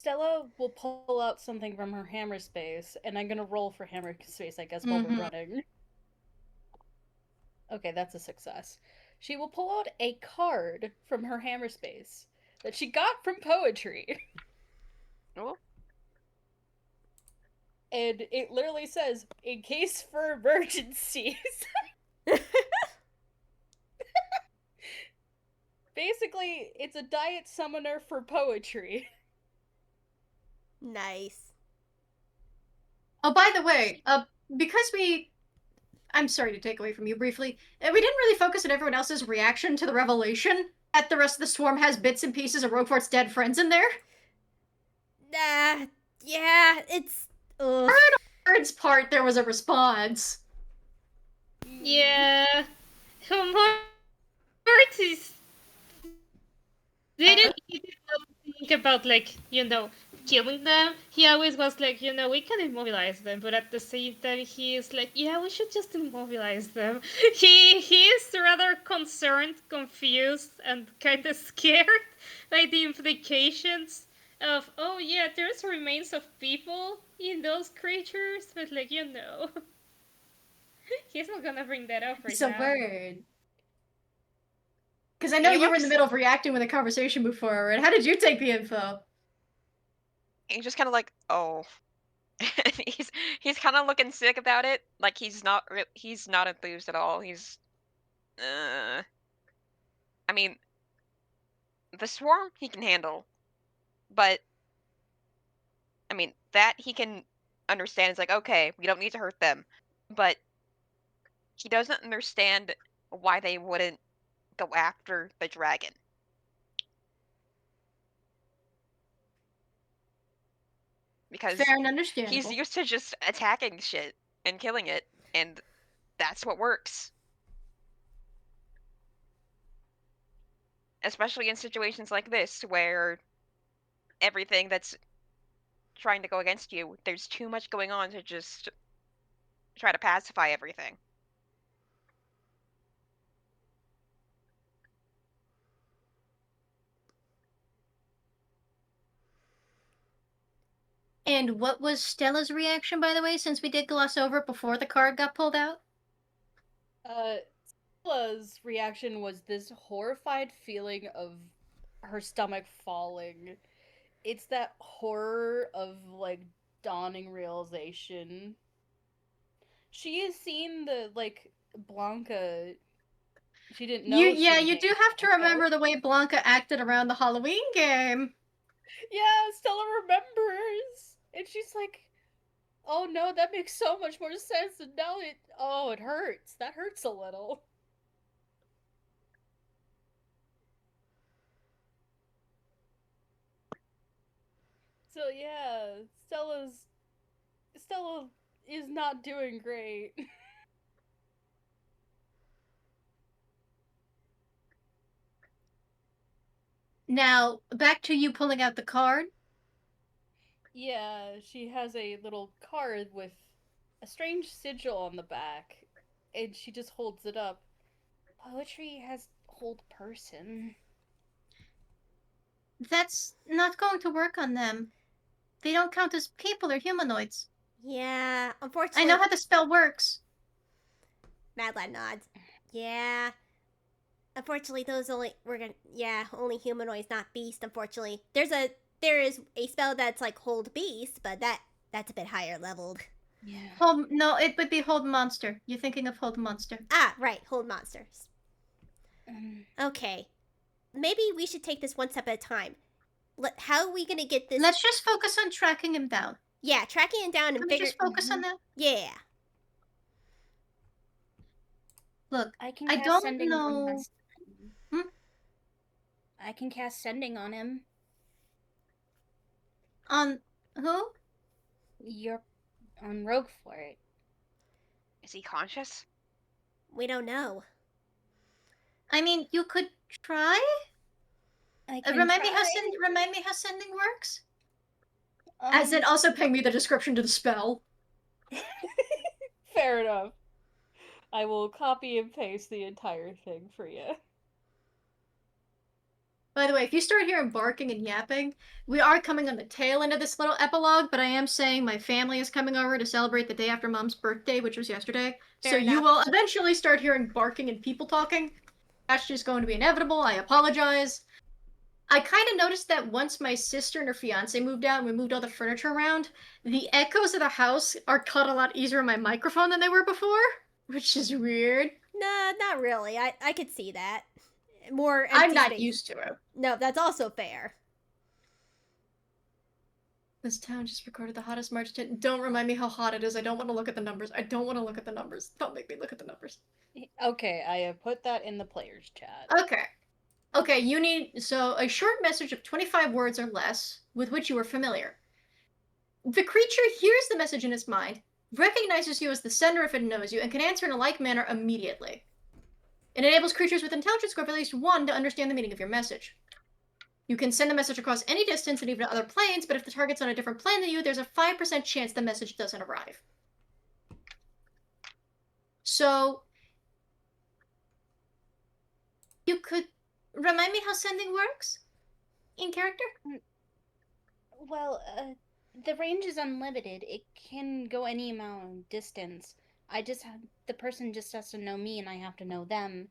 Stella will pull out something from her hammer space, and I'm gonna roll for hammer space, I guess, while we're running. Okay, that's a success. She will pull out a card from her hammer space that she got from poetry. Oh, And it literally says, in case for emergencies. Basically, it's a diet summoner for poetry. Nice. Oh, by the way, because I'm sorry to take away from you briefly. We didn't really focus on everyone else's reaction to the revelation that the rest of the swarm has bits and pieces of Roguefort's dead friends in there. Yeah, it's. Ugh. Bird's part, there was a response. Yeah. Homard is didn't think about, like, killing them. He always was like, we can immobilize them, but at the same time he is like, yeah, we should just immobilize them. He is rather concerned, confused, and kind of scared by the implications of, oh yeah, there's remains of people in those creatures, but like, he's not gonna bring that up right It's a now. word. Because I know you were in the middle of reacting when the conversation moved forward. How did you take the info? he's just kind of like, oh. he's kind of looking sick about it. Like he's not enthused at all. He's, I mean, the swarm he can handle, but I mean that he can understand. It's like, okay, we don't need to hurt them, but he doesn't understand why they wouldn't go after the dragon. Because fair and understandable. He's used to just attacking shit and killing it, and that's what works. Especially in situations like this, where everything that's trying to go against you, there's too much going on to just try to pacify everything. And what was Stella's reaction, by the way, since we did gloss over it before the card got pulled out? Stella's reaction was this horrified feeling of her stomach falling. It's that horror of, like, dawning realization. She has seen the, like, Blanca. She didn't know. You do have to remember the way Blanca acted around the Halloween game. Yeah, Stella remembers. And she's like, oh no, that makes so much more sense. And now it hurts. That hurts a little. So yeah, Stella is not doing great. Now, back to you pulling out the card. Yeah, she has a little card with a strange sigil on the back, and she just holds it up. Poetry has hold person. That's not going to work on them. They don't count as people or humanoids. Yeah, unfortunately. I know how the spell works. Madlad nods. Yeah. Unfortunately, only humanoids, not beast. Unfortunately, there is a spell that's like hold beast, but that's a bit higher leveled. Yeah. No, it would be hold monster. You're thinking of hold monster. Ah, right, hold monsters. Okay, maybe we should take this one step at a time. How are we gonna get this? Let's just focus on tracking him down. Yeah, tracking him down and Can we just focus on that? Yeah. Look, I can I cast don't sending know. on I can cast sending on him. On who? You're on Roguefort. Is he conscious? We don't know. I mean, you could try. Remind me how sending works. As in, also ping me the description to the spell. Fair enough. I will copy and paste the entire thing for you. By the way, if you start hearing barking and yapping, we are coming on the tail end of this little epilogue, but I am saying my family is coming over to celebrate the day after Mom's birthday, which was yesterday. Fair So you enough. will eventually start hearing barking and people talking. That's just going to be inevitable. I apologize. I kind of noticed that once my sister and her fiance moved out and we moved all the furniture around, the echoes of the house are cut a lot easier on my microphone than they were before, which is weird. Nah, not really. I could see that. More empty I'm not space. used to it. No, that's also fair. This town just recorded the hottest March 10th. Don't remind me how hot it is. I don't want to look at the numbers. I don't want to look at the numbers. Don't make me look at the numbers. Okay, I have put that in the players chat. Okay. Okay, you need a short message of 25 words or less with which you are familiar. The creature hears the message in its mind, recognizes you as the sender if it knows you, and can answer in a like manner immediately. It enables creatures with intelligence score of at least 1 to understand the meaning of your message. You can send the message across any distance and even to other planes, but if the target's on a different plane than you, there's a 5% chance the message doesn't arrive. So, you could remind me how sending works? In character? Well, the range is unlimited. It can go any amount of distance. The person just has to know me and I have to know them.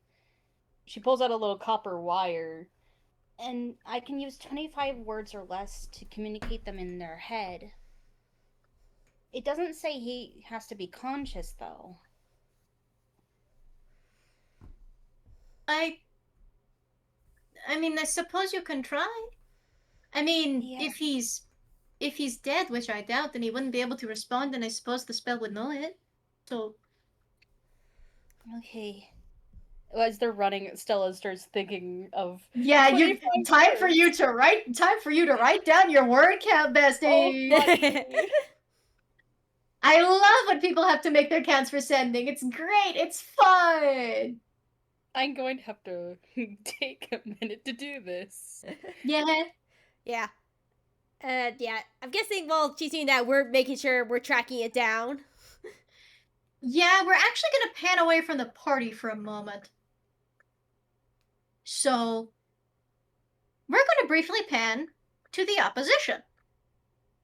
She pulls out a little copper wire. And I can use 25 words or less to communicate them in their head. It doesn't say he has to be conscious, though. I mean, I suppose you can try. I mean, Yeah. if he's dead, which I doubt, then he wouldn't be able to respond, and I suppose the spell would know it. So, Okay. As they're running, Stella starts thinking of yeah, 25 time for words. you to write down your word count, bestie. Oh, buddy. I love when people have to make their counts for sending. It's great. It's fun. I'm going to have to take a minute to do this. Yeah. Yeah. Yeah. I'm guessing while she's doing that, we're making sure we're tracking it down. Yeah, we're actually going to pan away from the party for a moment. So, we're going to briefly pan to the opposition.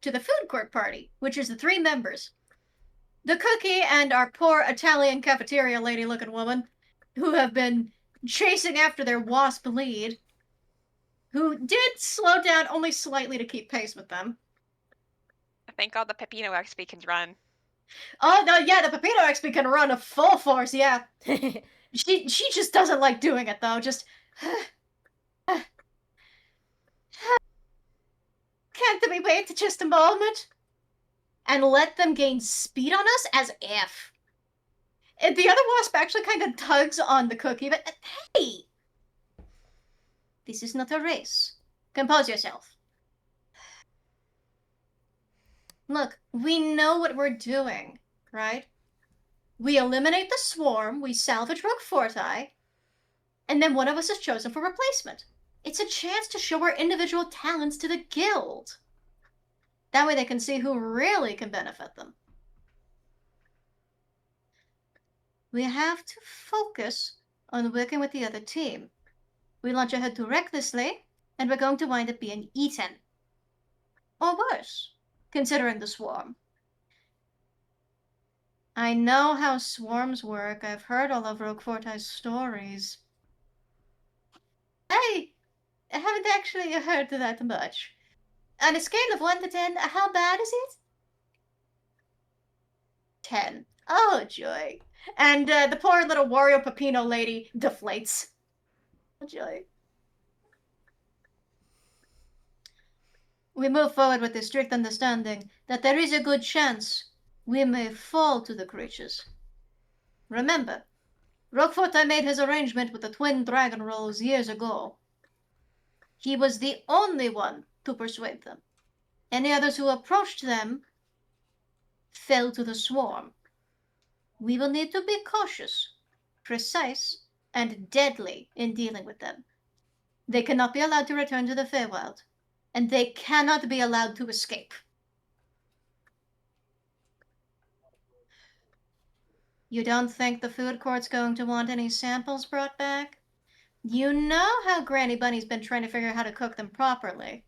To the food court party, which is the 3 members. The cookie and our poor Italian cafeteria lady-looking woman, who have been chasing after their wasp lead, who did slow down only slightly to keep pace with them. Thank God the Pepino XP can run. Oh, no, yeah, the Pepino XP can run a full force, yeah. She just doesn't like doing it, though, just... Can't we wait just a moment? And let them gain speed on us as if. And the other wasp actually kind of tugs on the cookie, but hey! This is not a race. Compose yourself. Look, we know what we're doing, right? We eliminate the swarm, we salvage Roguefort, and then one of us is chosen for replacement. It's a chance to show our individual talents to the guild. That way they can see who really can benefit them. We have to focus on working with the other team. We launch ahead too recklessly, and we're going to wind up being eaten. Or worse, considering the swarm. I know how swarms work. I've heard all of Roguefort's stories. I haven't actually heard that much. On a scale of 1 to 10, how bad is it? 10. Oh, joy. And the poor little Wario Pepino lady deflates. Oh, joy. We move forward with the strict understanding that there is a good chance we may fall to the creatures. Remember, Roguefort made his arrangement with the Twin Dragon Rolls years ago. He was the only one to persuade them. Any others who approached them fell to the swarm. We will need to be cautious, precise, and deadly in dealing with them. They cannot be allowed to return to the Feywild, and they cannot be allowed to escape. You don't think the food court's going to want any samples brought back? You know how Granny Bunny's been trying to figure out how to cook them properly.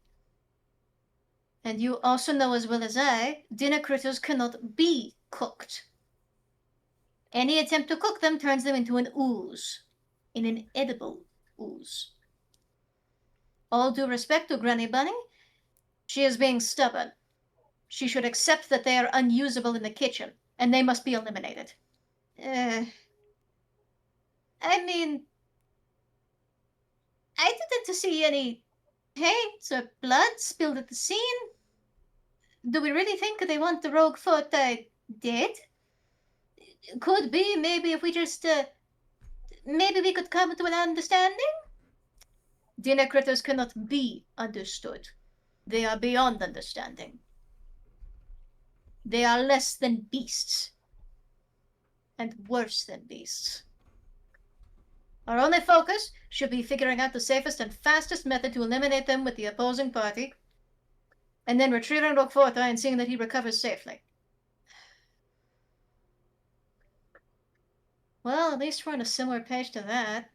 And you also know as well as I, dinner critters cannot be cooked. Any attempt to cook them turns them into an ooze. In an edible ooze. All due respect to Granny Bunny, she is being stubborn. She should accept that they are unusable in the kitchen, and they must be eliminated. I mean, I didn't see any paint or blood spilled at the scene. Do we really think they want the Roguefort dead? Could be, maybe if we just, maybe we could come to an understanding? Dinner critters cannot be understood. They are beyond understanding. They are less than beasts. And worse than beasts. Our only focus should be figuring out the safest and fastest method to eliminate them with the opposing party, and then retrieving Roguefort and seeing that he recovers safely. Well, at least we're on a similar page to that.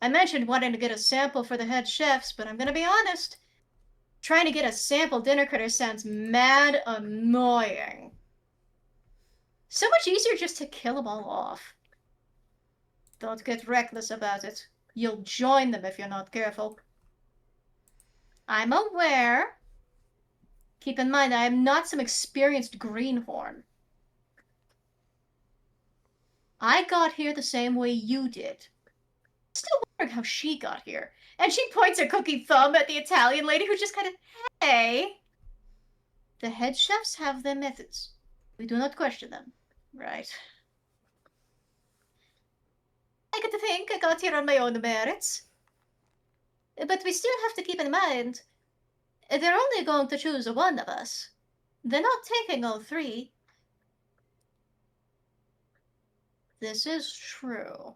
I mentioned wanting to get a sample for the head chefs, but I'm gonna be honest. Trying to get a sample dinner critter sounds mad annoying. So much easier just to kill them all off. Don't get reckless about it. You'll join them if you're not careful. I'm aware. Keep in mind, I am not some experienced greenhorn. I got here the same way you did. Still wondering how she got here. And she points a cookie thumb at the Italian lady who just kind of, hey. The head chefs have their methods. We do not question them. Right. I get to think I got here on my own merits. But we still have to keep in mind, they're only going to choose one of us. They're not taking all three. This is true.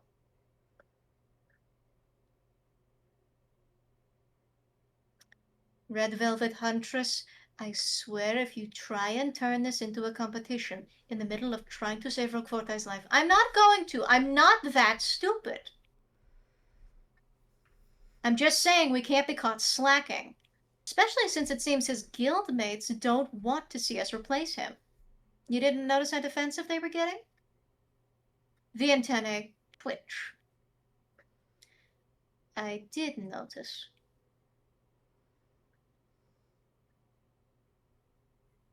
Red Velvet Huntress, I swear if you try and turn this into a competition in the middle of trying to save Roguefort's life, I'm not going to. I'm not that stupid. I'm just saying we can't be caught slacking. Especially since it seems his guildmates don't want to see us replace him. You didn't notice how defensive they were getting? The antennae twitch. I did notice.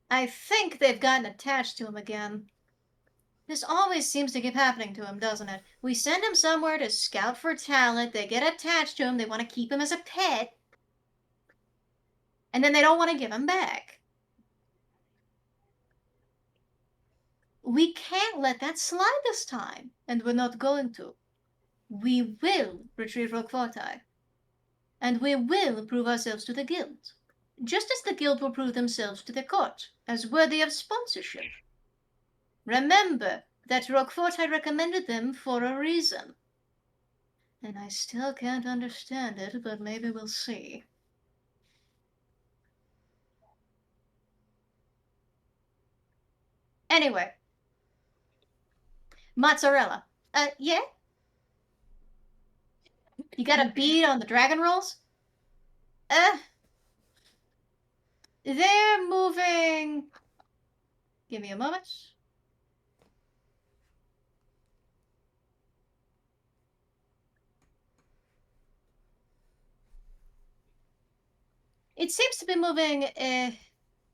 I think they've gotten attached to him again. This always seems to keep happening to him, doesn't it? We send him somewhere to scout for talent, they get attached to him, they want to keep him as a pet, and then they don't want to give him back. We can't let that slide this time, and we're not going to. We will retrieve Roguefort, and we will prove ourselves to the guild, just as the guild will prove themselves to the court as worthy of sponsorship. Remember that Roguefort recommended them for a reason. And I still can't understand it, but maybe we'll see. Anyway. Mozzarella. Yeah? You got a bead on the dragon rolls? They're moving... Give me a moment. It seems to be moving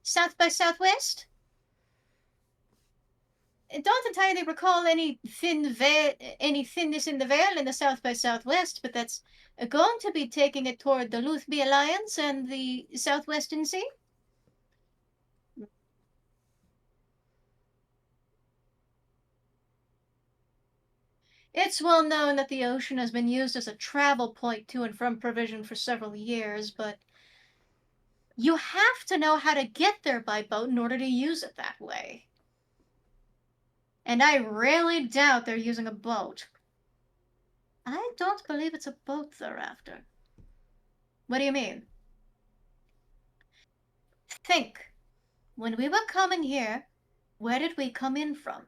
south by southwest. I don't entirely recall any thinness in the veil in the south by southwest, but that's going to be taking it toward the Luthby Alliance and the Southwestern Sea. It's well known that the ocean has been used as a travel point to and from provision for several years, but you have to know how to get there by boat in order to use it that way. And I really doubt they're using a boat. I don't believe it's a boat they're after. What do you mean? Think. When we were coming here, where did we come in from?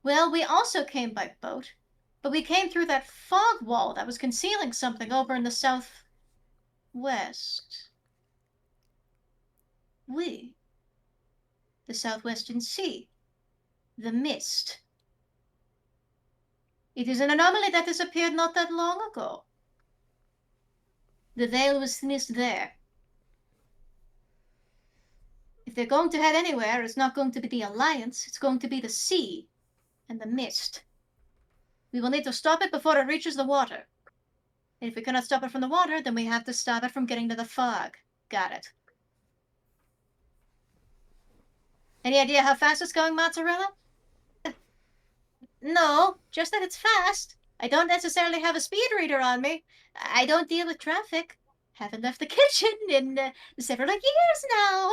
Well, we also came by boat, But we came through that fog wall that was concealing something over in the southwest. The southwestern sea. The mist. It is an anomaly that disappeared not that long ago. The veil was thinnest there. If they're going to head anywhere, it's not going to be the Alliance, it's going to be the sea and the mist. We will need to stop it before it reaches the water. And if we cannot stop it from the water, then we have to stop it from getting to the fog. Got it. Any idea how fast it's going, Mozzarella? No, just that it's fast. I don't necessarily have a speed reader on me. I don't deal with traffic. Haven't left the kitchen in several years now.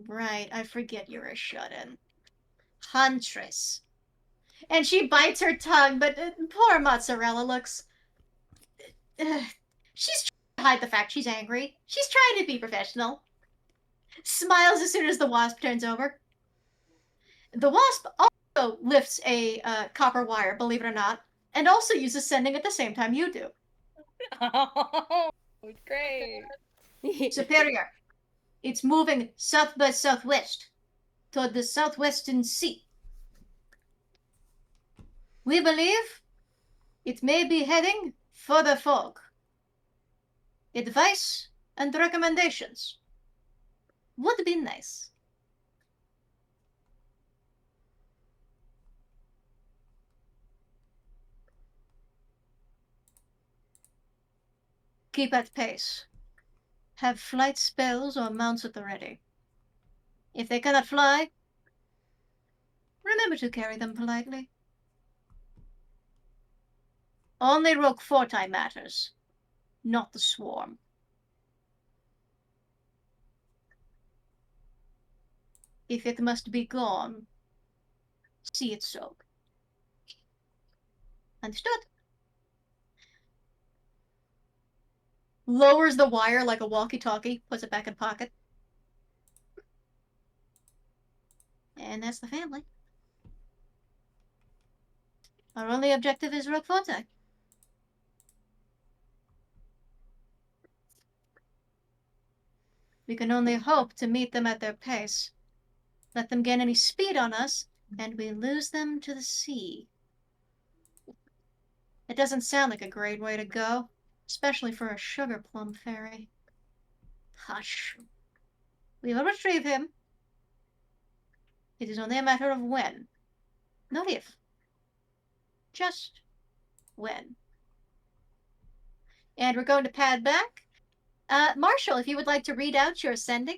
Right, I forget you're a shut-in. Huntress. And she bites her tongue, but poor Mozzarella looks... she's trying to hide the fact she's angry. She's trying to be professional. Smiles as soon as the wasp turns over. The wasp also lifts a copper wire, believe it or not, and also uses sending at the same time you do. Oh, great. Superior. It's moving south by southwest toward the southwestern sea. We believe it may be heading for the fog. Advice and recommendations would be nice. Keep at pace. Have flight spells or mounts at the ready. If they cannot fly, remember to carry them politely. Only Roguefort matters, not the swarm. If it must be gone, see it so. Understood? Lowers the wire like a walkie-talkie, puts it back in pocket. And that's the family. Our only objective is Roguefort. We can only hope to meet them at their pace. Let them gain any speed on us, and we lose them to the sea. It doesn't sound like a great way to go, especially for a sugar plum fairy. Hush. We will retrieve him. It is only a matter of when, not if. Just when. And we're going to pad back. Marshall, if you would like to read out your ascending.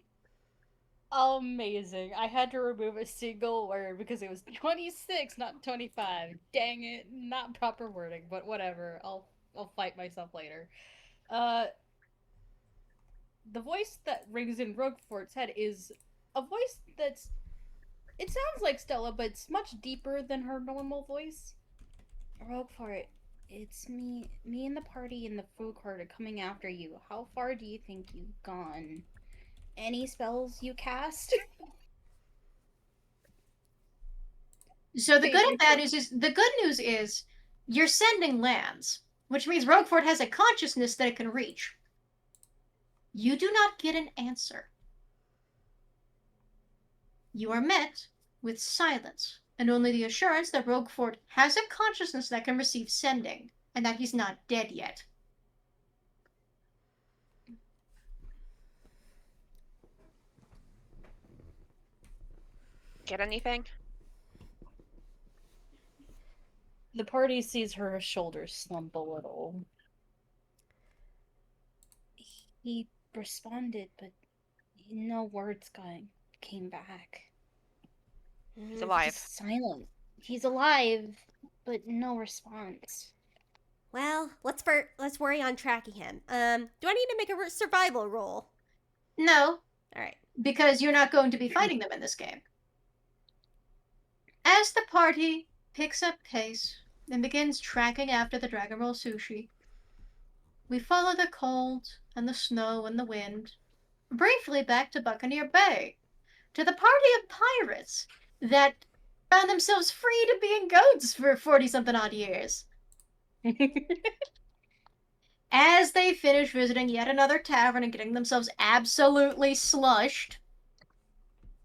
Amazing. I had to remove a single word because it was 26, not 25. Dang it. Not proper wording, but whatever. I'll fight myself later. The voice that rings in Roguefort's head is a voice that's... It sounds like Stella, but it's much deeper than her normal voice. Roguefort, it's me and the party in the food court are coming after you. How far do you think you've gone? Any spells you cast? So the good and bad is the good news is you're sending lands, which means Roguefort has a consciousness that it can reach. You do not get an answer. You are met with silence, and only the assurance that Roguefort has a consciousness that can receive sending, and that he's not dead yet. Get anything? The party sees her shoulders slump a little. He responded, but no words came back. He's alive. Just silent. He's alive, but no response. Well, let's worry on tracking him. Do I need to make a survival roll? No, All right. because you're not going to be fighting them in this game. As the party picks up pace and begins tracking after the Dragon Roll Sushi, we follow the cold and the snow and the wind, briefly back to Buccaneer Bay, to the party of pirates that found themselves free to being goats for 40-something odd years. As they finish visiting yet another tavern and getting themselves absolutely slushed,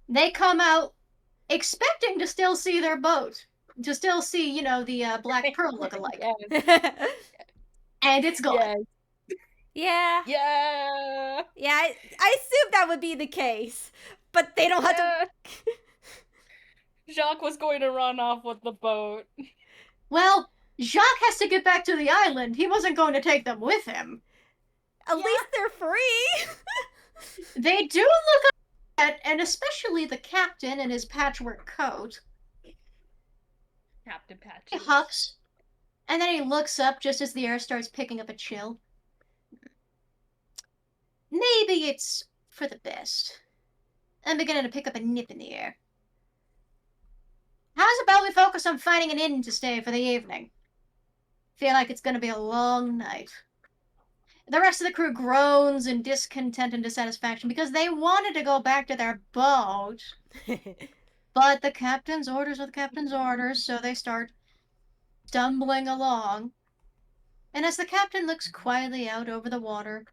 they come out expecting to still see their boat. To still see, the Black Pearl look-alike. Yes. And it's gone. Yes. Yeah. Yeah. Yeah, I assume that would be the case. But they don't have to. Yeah. Jacques was going to run off with the boat. Well, Jacques has to get back to the island. He wasn't going to take them with him. At least they're free. They do look at, and especially the captain in his patchwork coat. Captain Patch. He huffs, and then he looks up just as the air starts picking up a chill. Maybe it's for the best. I'm beginning to pick up a nip in the air. How's about we focus on finding an inn to stay for the evening? Feel like it's going to be a long night. The rest of the crew groans in discontent and dissatisfaction because they wanted to go back to their boat. But the captain's orders are the captain's orders, so they start stumbling along. And as the captain looks quietly out over the water,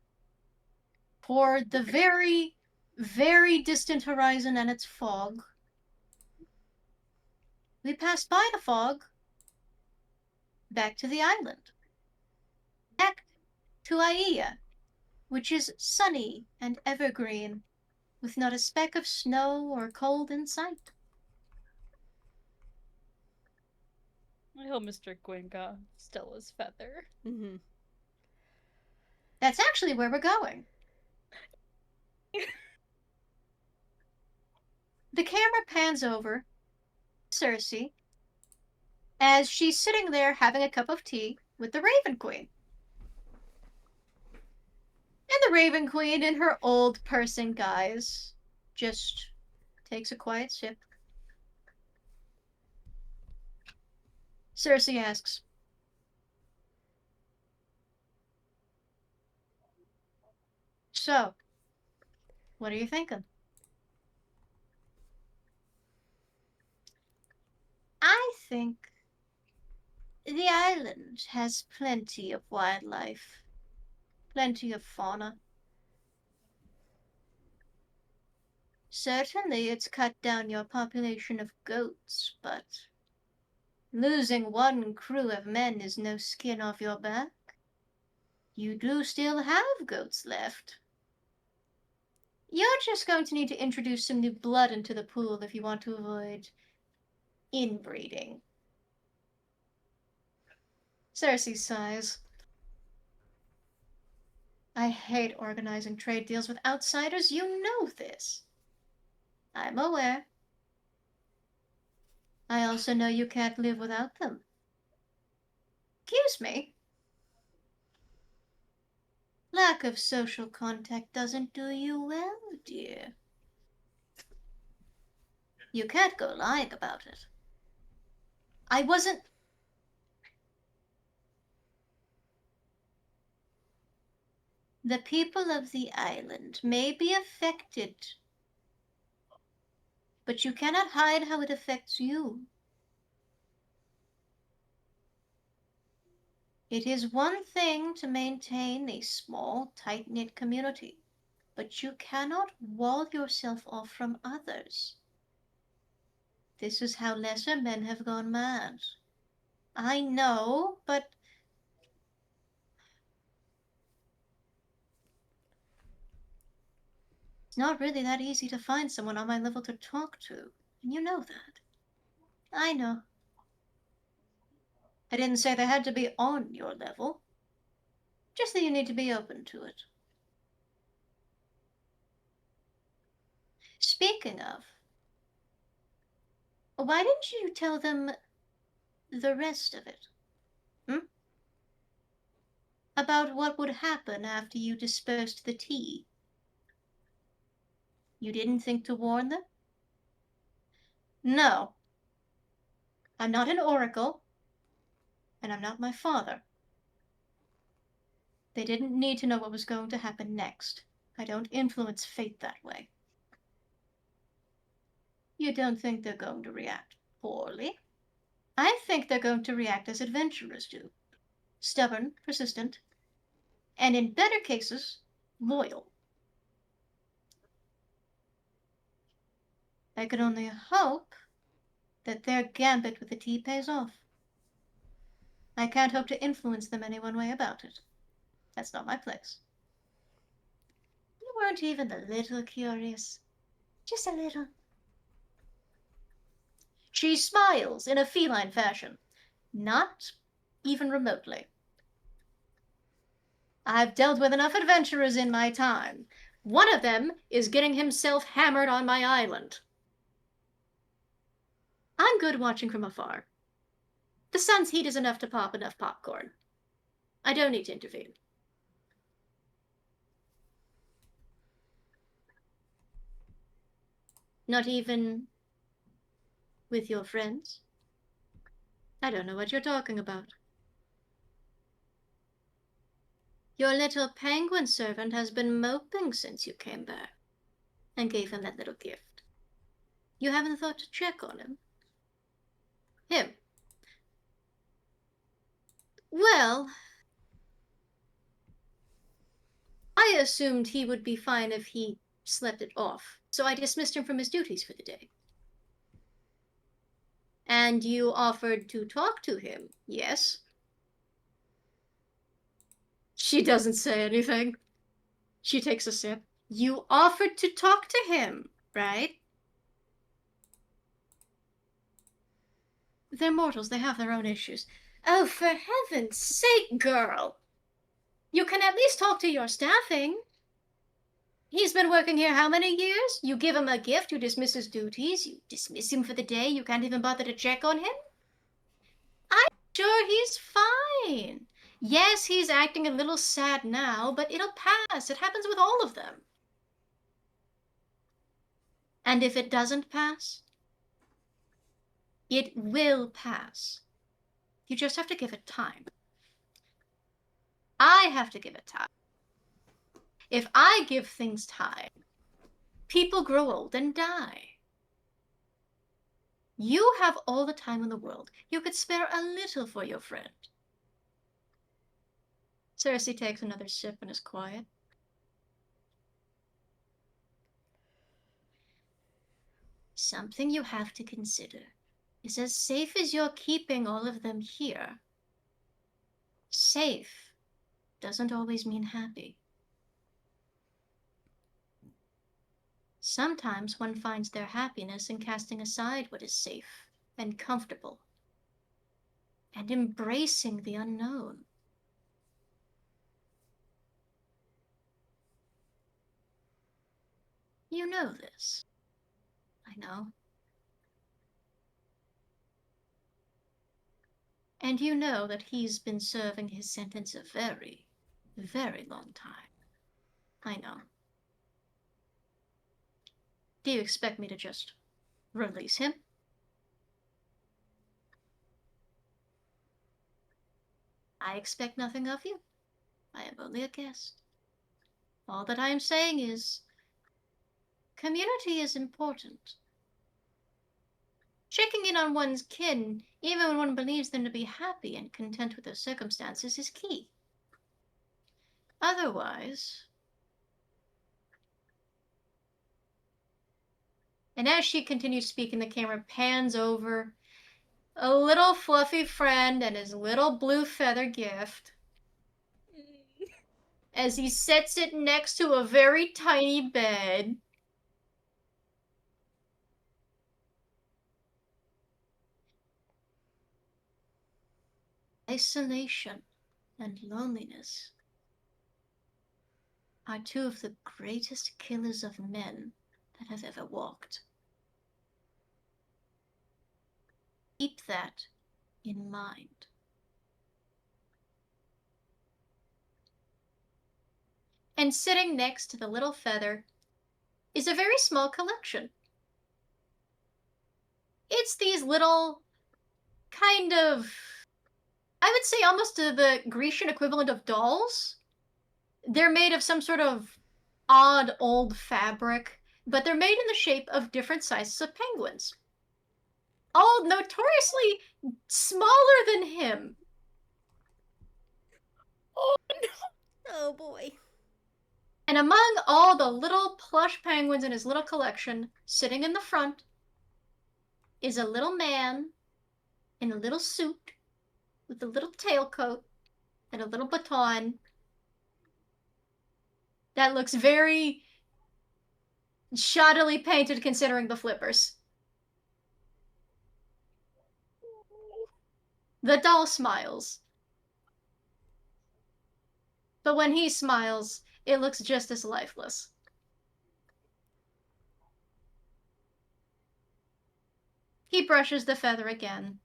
toward the very, very distant horizon and its fog, we pass by the fog, back to the island. Back to Aia, which is sunny and evergreen, with not a speck of snow or cold in sight. I hope Mr. Gwyn got Stella's feather. Mm-hmm. That's actually where we're going. The camera pans over Cersei as she's sitting there having a cup of tea with the Raven Queen. And the Raven Queen, in her old person guise, just takes a quiet sip. Cersei asks, "So, what are you thinking?" "I think the island has plenty of wildlife, plenty of fauna. Certainly it's cut down your population of goats, but losing one crew of men is no skin off your back. You do still have goats left. You're just going to need to introduce some new blood into the pool if you want to avoid inbreeding." Cersei sighs. "I hate organizing trade deals with outsiders. You know this." "I'm aware. I also know you can't live without them." "Excuse me?" "Lack of social contact doesn't do you well, dear. You can't go lying about it." "I wasn't..." "The people of the island may be affected, but you cannot hide how it affects you. It is one thing to maintain a small, tight-knit community, but you cannot wall yourself off from others. This is how lesser men have gone mad. I know, but..." "It's not really that easy to find someone on my level to talk to, and you know that." "I know. I didn't say they had to be on your level. Just that you need to be open to it. Speaking of, why didn't you tell them the rest of it? About what would happen after you dispersed the tea? You didn't think to warn them?" "No. I'm not an oracle, and I'm not my father. They didn't need to know what was going to happen next. I don't influence fate that way." "You don't think they're going to react?" poorly. I think they're going to react as adventurers do. Stubborn, persistent, and in better cases, loyal. I can only hope that their gambit with the tea pays off. I can't hope to influence them any one way about it. That's not my place. You weren't even a little curious. Just a little. She smiles in a feline fashion. Not even remotely. I've dealt with enough adventurers in my time. One of them is getting himself hammered on my island. I'm good watching from afar. The sun's heat is enough to pop enough popcorn. I don't need to intervene. Not even with your friends? I don't know what you're talking about. Your little penguin servant has been moping since you came back and gave him that little gift. You haven't thought to check on him? Him? Well, I assumed he would be fine if he slept it off, so I dismissed him from his duties for the day. And you offered to talk to him, yes? She doesn't say anything. She takes a sip. You offered to talk to him, right? They're mortals. They have their own issues. Oh, for heaven's sake, girl! You can at least talk to your staffing. He's been working here how many years? You give him a gift, you dismiss his duties, you dismiss him for the day, you can't even bother to check on him? I'm sure he's fine. Yes, he's acting a little sad now, but it'll pass. It happens with all of them. And if it doesn't pass, it will pass. You just have to give it time. I have to give it time. If I give things time, people grow old and die. You have all the time in the world. You could spare a little for your friend. Cersei takes another sip and is quiet. Something you have to consider is as safe as you're keeping all of them here. Safe doesn't always mean happy. Sometimes one finds their happiness in casting aside what is safe and comfortable and embracing the unknown. You know this. I know. And you know that he's been serving his sentence a very, very long time. I know. Do you expect me to just release him? I expect nothing of you. I am only a guest. All that I am saying is, community is important. Checking in on one's kin, even when one believes them to be happy and content with their circumstances, is key. Otherwise... And as she continues speaking, the camera pans over a little fluffy friend and his little blue feather gift as he sets it next to a very tiny bed. Isolation and loneliness are two of the greatest killers of men that have ever walked. Keep that in mind. And sitting next to the little feather is a very small collection. It's these little, kind of, I would say almost the Grecian equivalent of dolls. They're made of some sort of odd old fabric, but they're made in the shape of different sizes of penguins. all notoriously smaller than him. Oh boy. And among all the little plush penguins in his little collection, sitting in the front, is a little man in a little suit with a little tailcoat and a little baton that looks very shoddily painted considering the flippers. The doll smiles. But when he smiles, it looks just as lifeless. He brushes the feather again,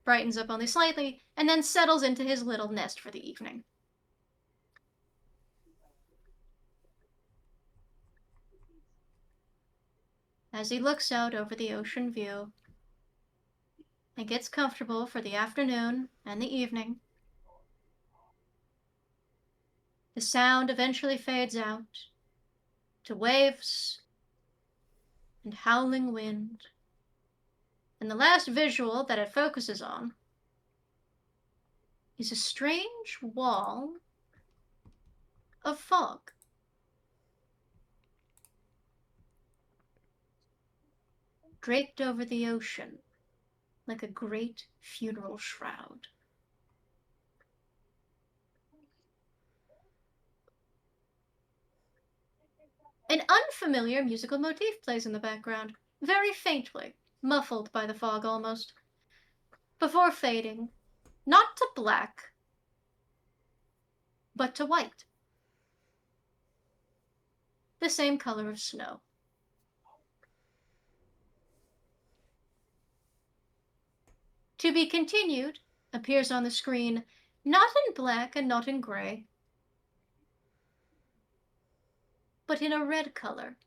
brightens up only slightly, and then settles into his little nest for the evening. As he looks out over the ocean view and gets comfortable for the afternoon and the evening, the sound eventually fades out to waves and howling wind. And the last visual that it focuses on is a strange wall of fog. Draped over the ocean like a great funeral shroud. An unfamiliar musical motif plays in the background, very faintly, muffled by the fog almost, before fading, not to black, but to white. The same color of snow. To be continued appears on the screen, not in black and not in gray, but in a red color.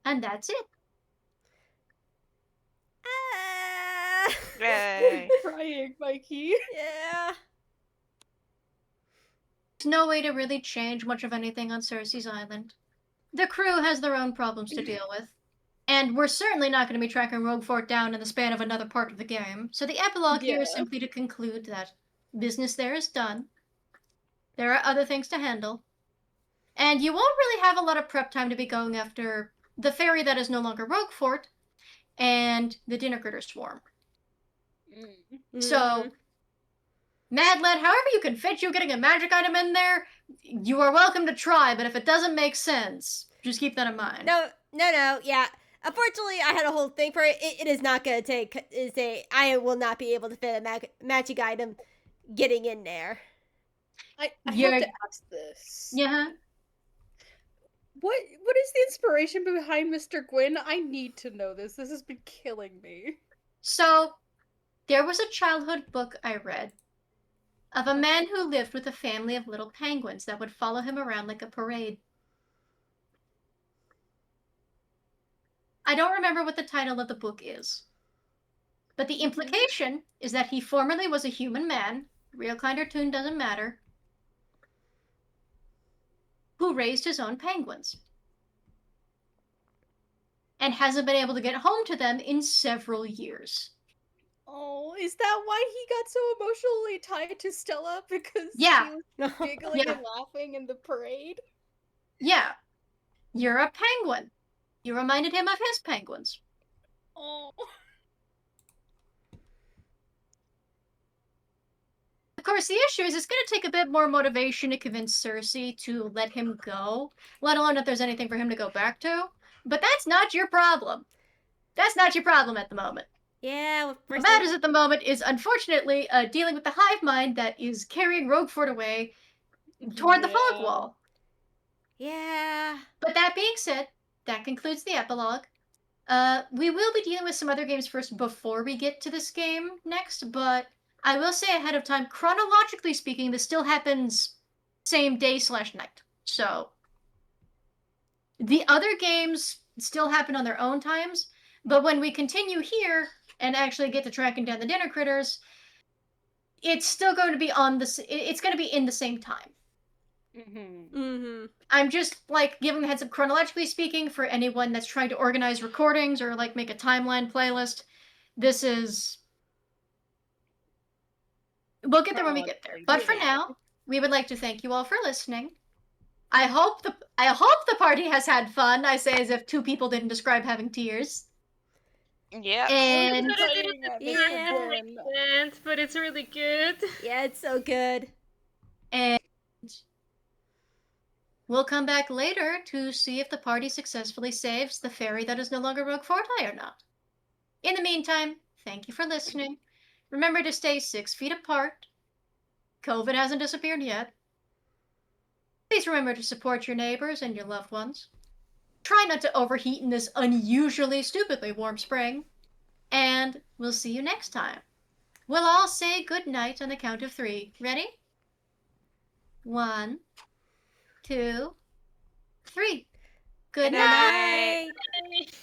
And that's it. Yay. Crying, Mikey. Yeah. There's no way to really change much of anything on Cersei's Island. The crew has their own problems to deal with. And we're certainly not going to be tracking Roguefort down in the span of another part of the game. So the epilogue here is simply to conclude that business there is done. There are other things to handle. And you won't really have a lot of prep time to be going after the fairy that is no longer Roguefort and the dinner critter swarm. So, Mad Lad, however you can fit you getting a magic item in there, you are welcome to try, but if it doesn't make sense, just keep that in mind. No, yeah. Unfortunately, I had a whole thing for it. It is not going to take, I will not be able to fit a magic item getting in there. I You're- have to ask this. Yeah. What is the inspiration behind Mr. Gwyn? I need to know this. This has been killing me. So, there was a childhood book I read of a man who lived with a family of little penguins that would follow him around like a parade. I don't remember what the title of the book is. But the implication is that he formerly was a human man, real kind or toon doesn't matter, who raised his own penguins. And hasn't been able to get home to them in several years. Oh, is that why he got so emotionally tied to Stella? Because Yeah. he was giggling Yeah. and laughing in the parade? Yeah. You're a penguin. You reminded him of his penguins. Oh. Of course, the issue is it's going to take a bit more motivation to convince Cersei to let him go, let alone if there's anything for him to go back to. But that's not your problem. That's not your problem at the moment. Yeah. What matters at the moment is, unfortunately, dealing with the hive mind that is carrying Roguefort away toward the fog wall. Yeah. But that being said, that concludes the epilogue. We will be dealing with some other games first before we get to this game next, but I will say ahead of time, chronologically speaking, this still happens same day/night. So the other games still happen on their own times, but when we continue here and actually get to tracking down the dinner critters, it's still going to be on the. It's going to be in the same time. I'm just like giving the heads up chronologically speaking for anyone that's trying to organize recordings or like make a timeline playlist. This is. We'll get there when we get there. But for now, we would like to thank you all for listening. I hope the party has had fun. I say as if two people didn't describe having tears. Yeah. And but it's really good. Yeah, it's so good. And we'll come back later to see if the party successfully saves the fairy that is no longer Roguefort or not. In the meantime, thank you for listening. Remember to stay 6 feet apart. COVID hasn't disappeared yet. Please remember to support your neighbors and your loved ones. Try not to overheat in this unusually stupidly warm spring. And we'll see you next time. We'll all say good night on the count of 3. Ready? 1, 2, 3. Good night. Night.